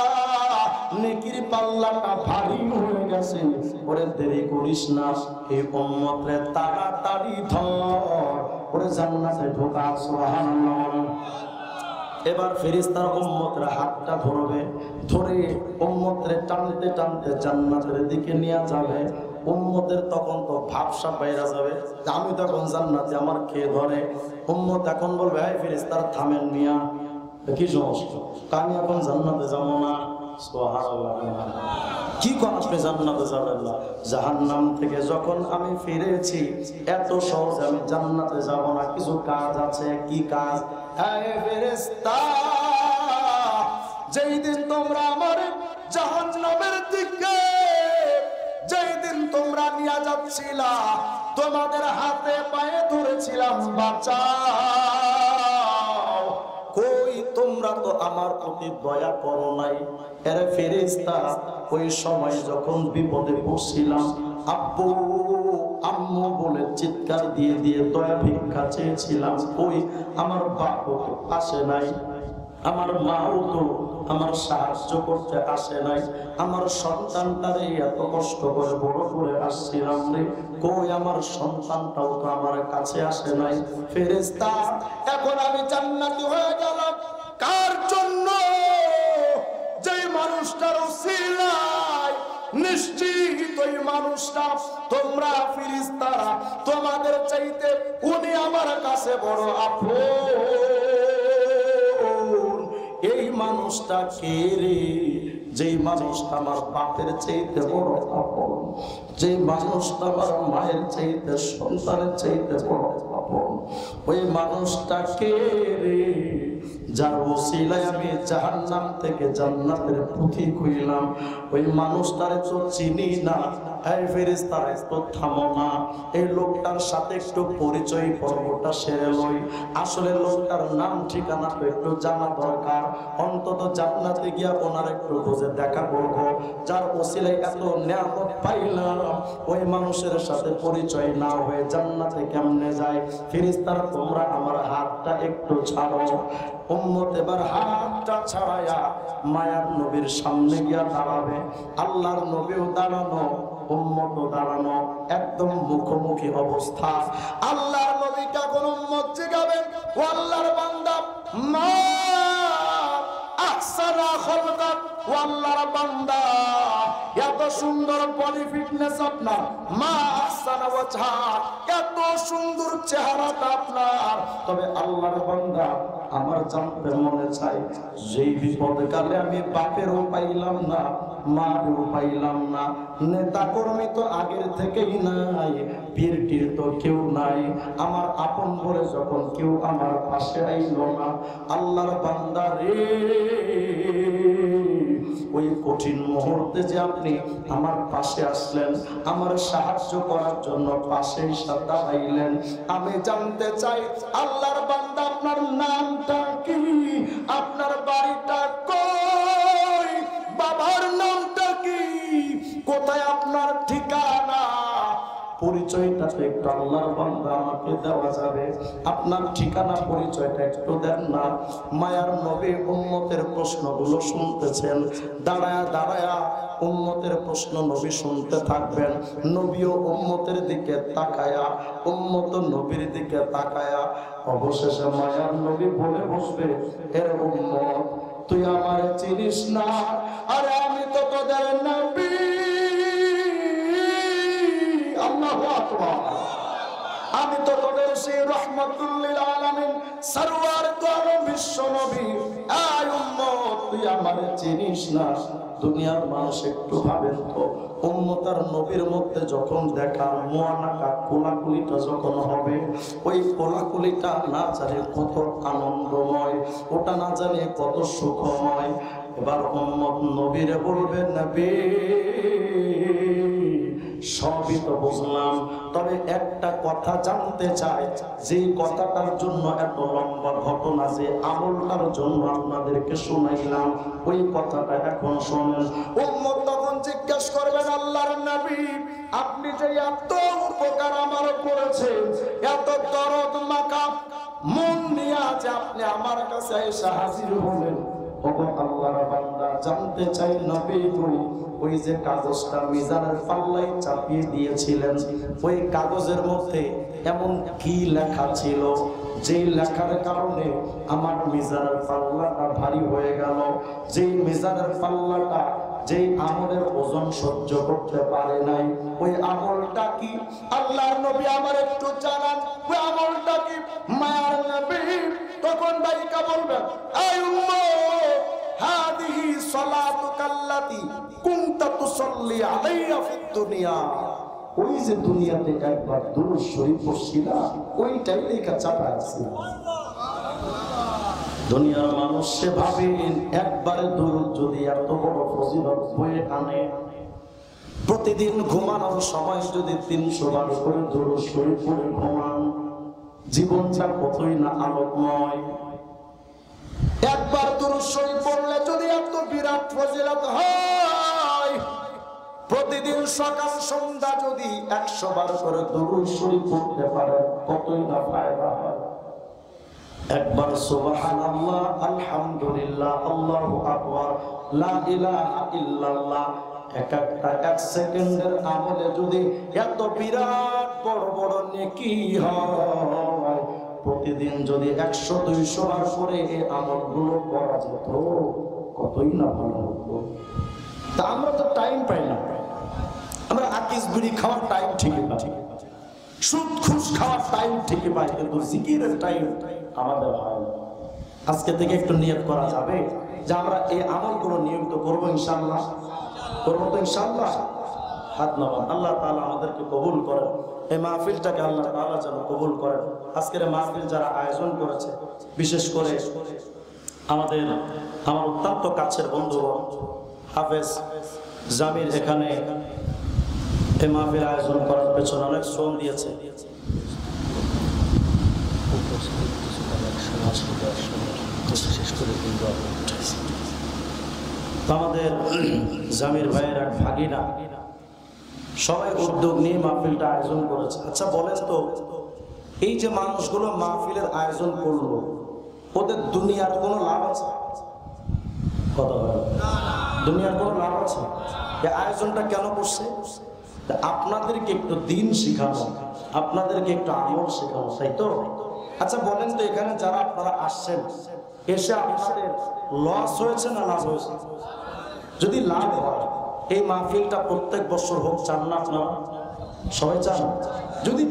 নেকির পাল্লাটা ভারী হয়ে গেছে। ওরে দেরি করিস না, এই উম্মতরে তাড়াতাড়ি ধর, ওরে জান্নাতে ঢোকা। সুবহানাল্লাহ। এবার ফেরেশতার উম্মতের হাতটা ধরবে, ধরে উম্মতরে টানতে টানতে জান্নাতের দিকে নিয়ে যাবে। উম্মতের তখন তো ভাবসা বাইরা যাবে, আমি তখন জান্নাতে, আমার খেয়ে ধরে। উম্মত এখন বলবে, এই ফেরেশতারা থামেন মিয়া, কি সমস্যা, আমি এখন জান্নাতে যাবো না। সুবহানাল্লাহ। কি কোন আপনি জান্নাতে যাবেন না? জাহান্নাম থেকে যখন আমি ফিরেছি, এত সহজে আমি জান্নাতে যাব না, কিছু কাজ আছে। কি কাজ? হে ফেরেশতা, যেই দিন তোমরা আমার জাহান্নামের দিকে, যেই দিন তোমরা নিয়ে যাচ্ছিলা, তোমাদের হাতে পায়ে ধরেছিলাম, বাঁচাও, কই তোমরা তো আমার প্রতি দয়া করো নাই। এরে ফেরেশতা, ওই সময় যখন বিপদে পড়ছিলাম, আব্বু আম্মু বলে চিৎকার দিয়ে দিয়ে দয়া ভিক্ষা চেয়েছিলাম, কই আমার বাপও তো আসে নাই, আমার মাও তো আমার সাহায্য করতে আসে নাই, আমার সন্তানটারে এত কষ্ট করে বড় করে আসছিলাম রে, কই আমার সন্তানটাও তো আমার কাছে আসে নাই। ফেরেশতা, এখন আমি জান্নাতি হয়ে গেলাম কার জন্য? যেই মানুষটার উসিলায় নিশ্চিত ওই মানুষটা, তোমরা ফেরেশতারা তোমাদের চাইতে উনি আমার কাছে বড় আপন। এই মানুষটা কে রে? যেই মানুষটা আমার বাপের চাইতে বড় আপন, যেই মানুষটা আমার মায়ের চাইতে, সন্তানের চাইতে বড় আপন, ওই মানুষটা কে রে? যার ওসিলায় আমি জাহান্নাম থেকে জান্নাতের পথিক হইলাম, ওই মানুষটারে তো চিনি না। এই ফেরেশতারা, একটু থামো না, এই লোকটার সাথে একটু পরিচয় পর্বটা সেরে লই। আসলে লোকটার নাম ঠিকানা তো একটু জানা দরকার, অন্তত জান্নাতে গিয়া ওনার একটু খুঁজে দেখা করব। যার ওসিলায় এত নিয়ামত পাইলাম, ওই মানুষের সাথে পরিচয় না হয়ে জান্নাতে কেমনে যায়? ফেরেশতারা, তোমরা আমার হাতটা একটু ছাড়ো। উম্মত এবার হাতটা ছাড়ায়া মায়ার নবীর সামনে গিয়া দাঁড়াবে। আল্লাহর নবীও দাঁড়ানো, উম্মতও দাঁড়ানো, একদম মুখোমুখি অবস্থা। আল্লাহর নবী তখন উম্মত জিগাবেন, ও আল্লাহর বান্দা, মা আহসানা খালকাক, ও আল্লাহর বান্দা, এত সুন্দর বডি ফিটনেস আপনার, মা আহসানা ওয়াজহাক, এত সুন্দর চেহারাটা আপনার। তবে আল্লাহর বান্দা, আমার জানতে মনে চাই, যেই বিপদে কালে আমি বাপেরও পাইলাম না, মারও পাইলাম না, নেতা কর্মী তো আগের থেকেই নাই, পীর টির তো কেউ নাই, আমার আপন বলে যখন কেউ আমার পাশে আইলো না, আল্লাহর বান্দা রে, ওই কঠিন মুহূর্তে যে আপনি আমার পাশে আসলেন, আমার সাহায্য করার জন্য পাশে এসে দাঁড়াইলেন, আমি জানতে চাই আল্লাহর বান্দা, আপনার নামটা কি? আপনার বাড়িটা কই? বাবার নামটা কি? কোথায় আপনার ঠিকানা? পরিচয়টা একটু আল্লাহর বান্দা আমাকে দেওয়া যাবে? আপনার ঠিকানা পরিচয়টা একটু দেন না। মায়ার নবী উম্মতের প্রশ্নগুলো শুনতেছেন, দাঁড়ায়া দাঁড়ায়া উম্মতের প্রশ্ন নবী শুনতে থাকবেন। নবীও উম্মতের দিকে তাকায়া, উম্মত নবীর দিকে তাকায়া, অবশেষে মায়ার নবী বলে বসবে, এর উম্মত, তুই আমার চিনিস না, আরে আমি তো তোদের নবী। আল্লাহু আকবার। আমি আমি তো তোদের সেই রহমাতুল লিল আলামিন সরওয়ার তো বিশ্ব নবী। আয় উম্মত, তুই আমারে চিনিস না? দুনিয়ার মানুষ একটু ভাবেন তো, উম্মতার নবীর মধ্যে যখন দেখা মুআনাকা কোলাকুলিটা যখন হবে, ওই কোলাকুলিটা না জানে কত আনন্দময়, ওটা না জানে কত সুখময়। এবার উম্মত নবীরে বলবে, নবী সবই তো বুঝলাম, তবে একটা কথা জানতে চাই, যে কথাটার জন্য এত লম্বা ঘটনা, যে আমলটার জন্য আপনাদেরকে শুনাইলাম, ওই কথাটা এখন শোনেন। উম্মত তখন জিজ্ঞেস করবেন, আল্লাহর নবী, আপনি যে এত উপকার আমার করেছেন, এত দরদ মাখা মন নিয়ে আছে আপনি আমার কাছে এসে হাজির হলেন, আল্লাহর বান্দা জানতে চাই নবী গো, ওই যে কাগজটা মিজানের পাল্লায় চাপিয়ে দিয়েছিলেন, ওই কাগজের মধ্যে এমন কি লেখা ছিল যে লেখার কারণে আমার মিজানের পাল্লাটা ভারী হয়ে গেল, যে মিজানের পাল্লাটা যে আমলের ওজন সহ্য করতে পারে নাই, ওই আমলটা কি? আল্লাহর নবী আমার একটু জানান, ওই আমলটা কি? মায়ার নবী তখন দায়িকা বলবেন, এই উম্মত, হাদিহি সালাতুকাল্লাতি কুনতা তুসাল্লি আলাইয়া ফিদ দুনিয়া। ওই যে দুনিয়াতে একবার দুরূদ শরীফ পড়ছিলা, ওইটাই লেখা চাপা আছে। দুনিয়ার মানুষ সে ভাবে একবারে দুরূদ যদি এত বড় ফজিলত বয়ে আনে, প্রতিদিন ঘুমানোর সময় যদি 300 বার করে দুরূদ শরীফ পড়ে ঘুমান, জীবনটা কতই না আলোকময়। একবার দুরূদ শরীফ পড়লে যদি এত বিরাট ফজিলত হয়, প্রতিদিন সকাল সন্ধ্যা যদি 100 বার করে দুরূদ শরীফ পড়তে পারে, কতই না ফায়দা হয়। একবার সুবহানাল্লাহ, আলহামদুলিল্লাহ, আল্লাহু আকবার, লা ইলাহা ইল্লাল্লাহ, একটা 1 সেকেন্ডের আমলে যদি এত বিরাট বড় বড় নেকি হয়, প্রতিদিন যদি 100-200 বার করে এই আমলগুলো করা যেত, কতই না ভালো হতো। তা আমরা তো টাইম পাই না, আমরা আকিস বিড়ি খাওয়ার টাইম ঠিকই পাই, সুদ ঘুষ খাওয়ার টাইম ঠিকই পাই, কিন্তু জিকিরের টাইম আমাদের হয় না। আজকে থেকে একটু নিয়ত করা যাবে যে আমরা এই আমলগুলো নিয়মিত করবো, ইনশাআল্লাহ করবো তো ইনশাআল্লাহ। হাত নামান, আল্লাহ তাআলা আমাদেরকে কবুল করেন, এই মাহফিলটাকে আল্লাহ তাআলা যেন কবুল করেন। আজকের মাহফিল যারা আয়োজন করেছে, বিশেষ করে আমার অত্যন্ত কাছের বন্ধু হাফেজ জামির, এখানে এই মাহফিল আয়োজন করার পেছনে অনেক শ্রম দিয়েছে। আমাদের জামির ভাইয়ের এক ভাগিনা সবাই উদ্যোগ নিয়ে মাহফিলটা আয়োজন করেছে। আচ্ছা বলেন তো, এই যে মানুষগুলো মাহফিলের আয়োজন করলো, ওদের দুনিয়ার কোনো লাভ আছে? কথা বলেন, দুনিয়ার কোনো লাভ আছে? এই আয়োজনটা কেন করছে? আপনাদেরকে একটু দিন শিখানো, আপনাদেরকে একটু আমল শেখানো, তাই তো? আচ্ছা বলেন তো, এখানে যারা আপনারা আসছেন, এসে আপনাদের লস হয়েছে না লাভ হয়েছে? যদি লাভ হয়, এই মাহফিলটা প্রত্যেক বছর হোক, চান না আপনারা? সবাই চান? যদি